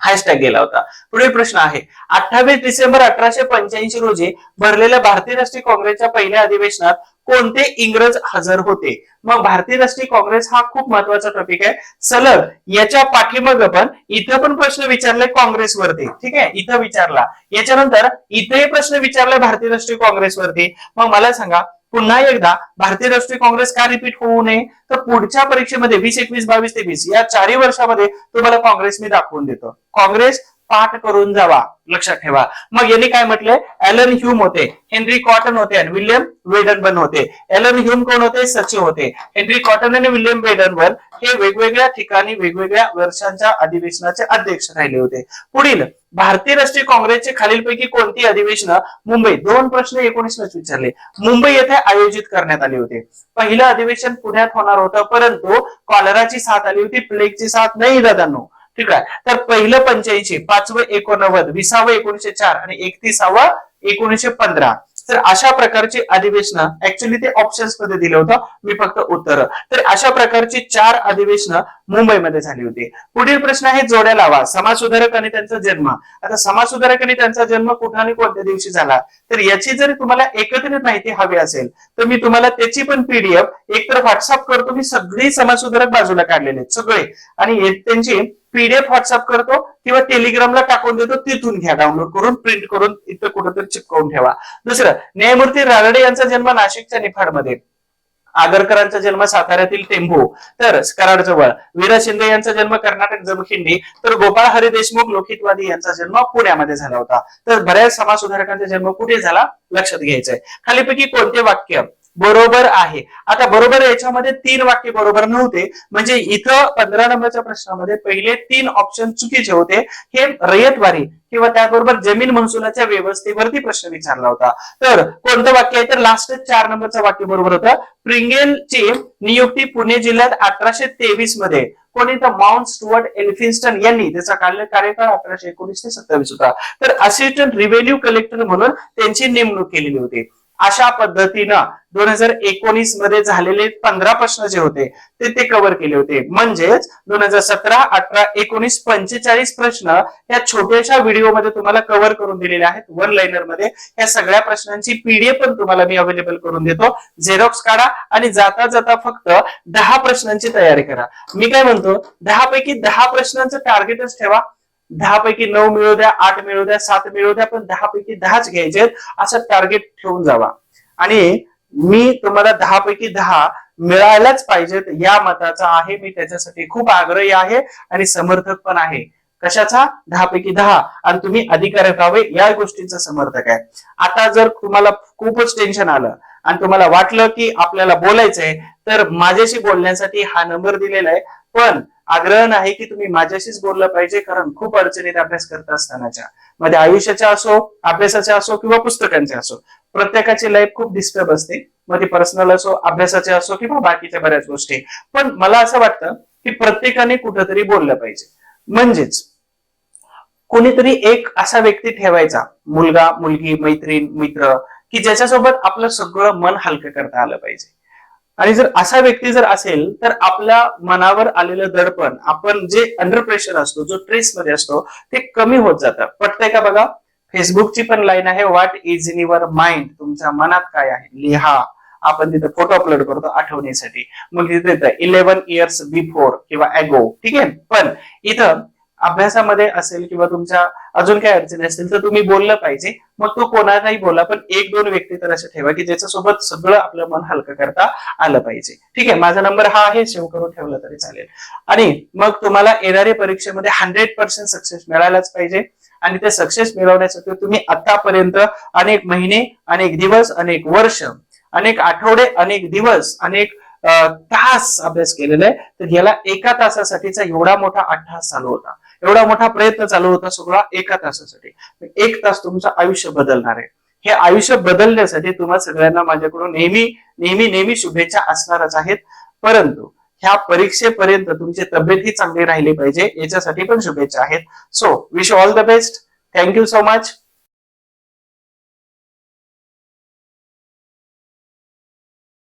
S1: हॅशटॅग गेला होता. पुढील प्रश्न आहे, 28 डिसेंबर 1885 रोजी भरलेल्या भारतीय राष्ट्रीय काँग्रेसच्या पहिल्या अधिवेशनात कोणते इंग्रज हजर होते. मग भारतीय राष्ट्रीय काँग्रेस हा खूप महत्वाचा टॉपिक आहे. सलग याच्या पाठीमाग पण इथं पण प्रश्न विचारलाय काँग्रेसवरती, ठीक आहे, इथं विचारला, याच्यानंतर इथे प्रश्न विचारलाय भारतीय राष्ट्रीय काँग्रेसवरती. मग मला सांगा पुन्हा एकदा भारतीय राष्ट्रीय काँग्रेस का रिपीट होऊ नये, तर पुढच्या परीक्षेमध्ये 20, 21, 22, 23 या 4 वर्षामध्ये तुम्हाला काँग्रेस मी दाखवून देतो. काँग्रेस पाठ करून जावा, लक्षात ठेवा. मग यांनी काय म्हटलंय, ॲलन ह्यूम होते, हेनरी कॉटन होते आणि विल्यम वेडनबर्न होते. ॲलन ह्यूम कोण होते, सचिव होते. हेनरी कॉटन आणि विल्यम वेडनबर्न हे वेगवेगळ्या ठिकाणी वेगवेगळ्या वर्षांच्या अधिवेशनाचे अध्यक्ष राहिले होते. पुढील, भारतीय राष्ट्रीय काँग्रेसचे खालीलपैकी कोणती अधिवेशनं मुंबई, 2 प्रश्न 19 विचारले, मुंबई येथे आयोजित करण्यात आले होते. पहिलं अधिवेशन पुण्यात होणार होतं, परंतु कॉलराची साथ आली होती, प्लेगची साथ नाही दादांनो, ठीक आहे. तर पहिलं 85, 5वं 89, 20वं 1904 आणि 31वं 1915. तर अशा प्रकारची अधिवेशनं, ऍक्च्युली ते ऑप्शन्स मध्ये दिलं होतं, मी फक्त उत्तर. तर अशा प्रकारची 4 अधिवेशनं मुंबईमध्ये झाली होती. पुढील प्रश्न आहे, जोड्या लावा. समाजसुधारक आणि त्यांचा जन्म. आता समाजसुधारक आणि त्यांचा जन्म कुठं आणि कोणत्या दिवशी झाला, तर याची जर तुम्हाला एकत्रित माहिती हवी असेल तर मी तुम्हाला त्याची पण पीडीएफ एकतर व्हॉट्सअप करतो, मी सगळी समाजसुधारक बाजूला काढलेले आहेत सगळे, आणि त्यांची पीडीएफ व्हॉट्सअप करतो किंवा टेलिग्रामला टाकून देतो, तिथून घ्या डाउनलोड करून, प्रिंट करून इथं कुठेतरी चिपकवून ठेवा. दुसरं, न्यायमूर्ती रानडे यांचा जन्म नाशिकच्या निफाडमध्ये, आगरकरांचा जन्म साताऱ्यातील टेंभू तर कराड जवळ, वीरा शिंदे यांचा जन्म कर्नाटक जमखिंडी, तर गोपाळ हरी देशमुख लोकहितवादी यांचा जन्म पुण्यामध्ये झाला होता. तर बऱ्याच समाजसुधारकांचा जन्म कुठे झाला, लक्षात घ्यायचंय. खालीपैकी कोणते वाक्य बरोबर आहे. आता बरोबर याच्यामध्ये 3 वाक्य बरोबर नव्हते, म्हणजे इथं 15 नंबरच्या प्रश्नामध्ये पहिले 3 ऑप्शन चुकीचे होते. हे रयतवारी किंवा त्याबरोबर जमीन महसुलाच्या व्यवस्थेवरती प्रश्न विचारला होता. तर कोणतं वाक्य आहे, तर लास्ट 4 नंबरचं वाक्य बरोबर होतं. प्रिंगेलची नियुक्ती पुणे जिल्ह्यात 1823 मध्ये कोणी, तर माउंट स्टुअर्ट एल्फिन्स्टन यांनी, त्याचा कार्यकाळ 1819 ते 27 होता. तर असिस्टंट रिव्हेन्यू कलेक्टर म्हणून त्यांची नेमणूक केलेली होती. अशा पद्धतीनं 2019 मध्ये झालेले 15 प्रश्न जे होते ते कव्हर केले होते. म्हणजेच 2017, 18, 19, 45 प्रश्न या छोट्याशा व्हिडिओमध्ये तुम्हाला कव्हर करून दिलेले आहेत, 1 लाइनर मध्ये. या सगळ्या प्रश्नांची पीडीएफ पण तुम्हाला मी अवेलेबल करून देतो. झेरॉक्स काढा आणि जाता जाता फक्त 10 प्रश्नांची तयारी करा. मी काय म्हणतो, 10 पैकी 10 प्रश्नांचं टार्गेटच ठेवा. 10 पैकी 9 मिळू द्या, 8 मिळू द्या, 7 मिळू द्या, पण 10 पैकी 10च घ्यायचे असं टार्गेट ठेवून जावा. आणि मी तुम्हाला 10 पैकी 10 मिळायलाच पाहिजेत या मताचा आहे. मी त्याच्यासाठी खूप आग्रही आहे आणि समर्थक पण आहे. कशाचा, 10 पैकी 10, आणि तुम्ही अधिकारी व्हावे या गोष्टींचा समर्थक आहे. आता जर तुम्हाला खूपच टेन्शन आलं आणि तुम्हाला वाटलं की आपल्याला बोलायचंय, तर माझ्याशी बोलण्यासाठी हा नंबर दिलेला आहे. पण आग्रह नाही की तुम्ही माझ्याशीच बोललं पाहिजे, कारण खूप अडचणीत अभ्यास करत असतानाच्या मध्ये, आयुष्याच्या असो, अभ्यासाच्या असो किंवा पुस्तकांचे असो, प्रत्येकाची लाईफ खूप डिस्टर्ब असते. मध्ये पर्सनल असो, अभ्यासाचे असो किंवा बाकीच्या बऱ्याच गोष्टी. पण मला असं वाटतं की प्रत्येकाने कुठंतरी बोललं पाहिजे. म्हणजेच कोणीतरी एक असा व्यक्ती ठेवायचा, मुलगा, मुलगी, मैत्रीण, मित्र, की ज्याच्यासोबत आपलं सगळं मन हलकं करता आलं पाहिजे. आणि जर असा व्यक्ती जर असेल तर आपल्या मनावर आलेलं दडपण, आपण जे अंडर प्रेशर असतो, जो स्ट्रेस मध्ये असतो, ते कमी होत जातं. पटतंय का बघा. फेसबुकची पण लाईन आहे, what is in your mind, तुमच्या मनात काय आहे लिहा. आपण तिथे फोटो अपलोड करतो आठवणीसाठी, मग तिथे 11 इयर्स बिफोर किंवा अगो, ठीक आहे. पण इथं अभ्यासामध्ये असेल किंवा तुमच्या अजून काय अडचणी असतील तर तुम्ही बोललं पाहिजे. मग तो कोणालाही बोला, पण 1-2 व्यक्ती तर असे ठेवा की ज्याच्यासोबत सगळं आपलं मन हलकं करता आलं पाहिजे. ठीक आहे, माझा नंबर हा आहे, सेव्ह करून ठेवला तरी चालेल. आणि मग तुम्हाला येणाऱ्या परीक्षेमध्ये 100% सक्सेस मिळायलाच पाहिजे. आणि ते सक्सेस मिळवण्यासाठी तुम्ही आतापर्यंत अनेक महिने, अनेक दिवस, अनेक वर्ष, अनेक आठवडे, अनेक दिवस, अनेक तास अभ्यास केलेला आहे. तर याला 1 तासासाठीचा एवढा मोठा 8 तास चालू होता. एवढा मोठा प्रयत्न चालू होता सगळा एका तासासाठी. 1 तास तुमचं आयुष्य बदलणार आहे. हे आयुष्य बदलण्यासाठी तुम्हा सगळ्यांना माझ्याकडून नेहमी नेहमी नेहमी शुभेच्छा असणारच आहेत. परंतु ह्या परीक्षेपर्यंत तुमची तब्येत ही चांगली राहिली पाहिजे याच्यासाठी पण शुभेच्छा आहेत. So wish all the best. Thank you so much.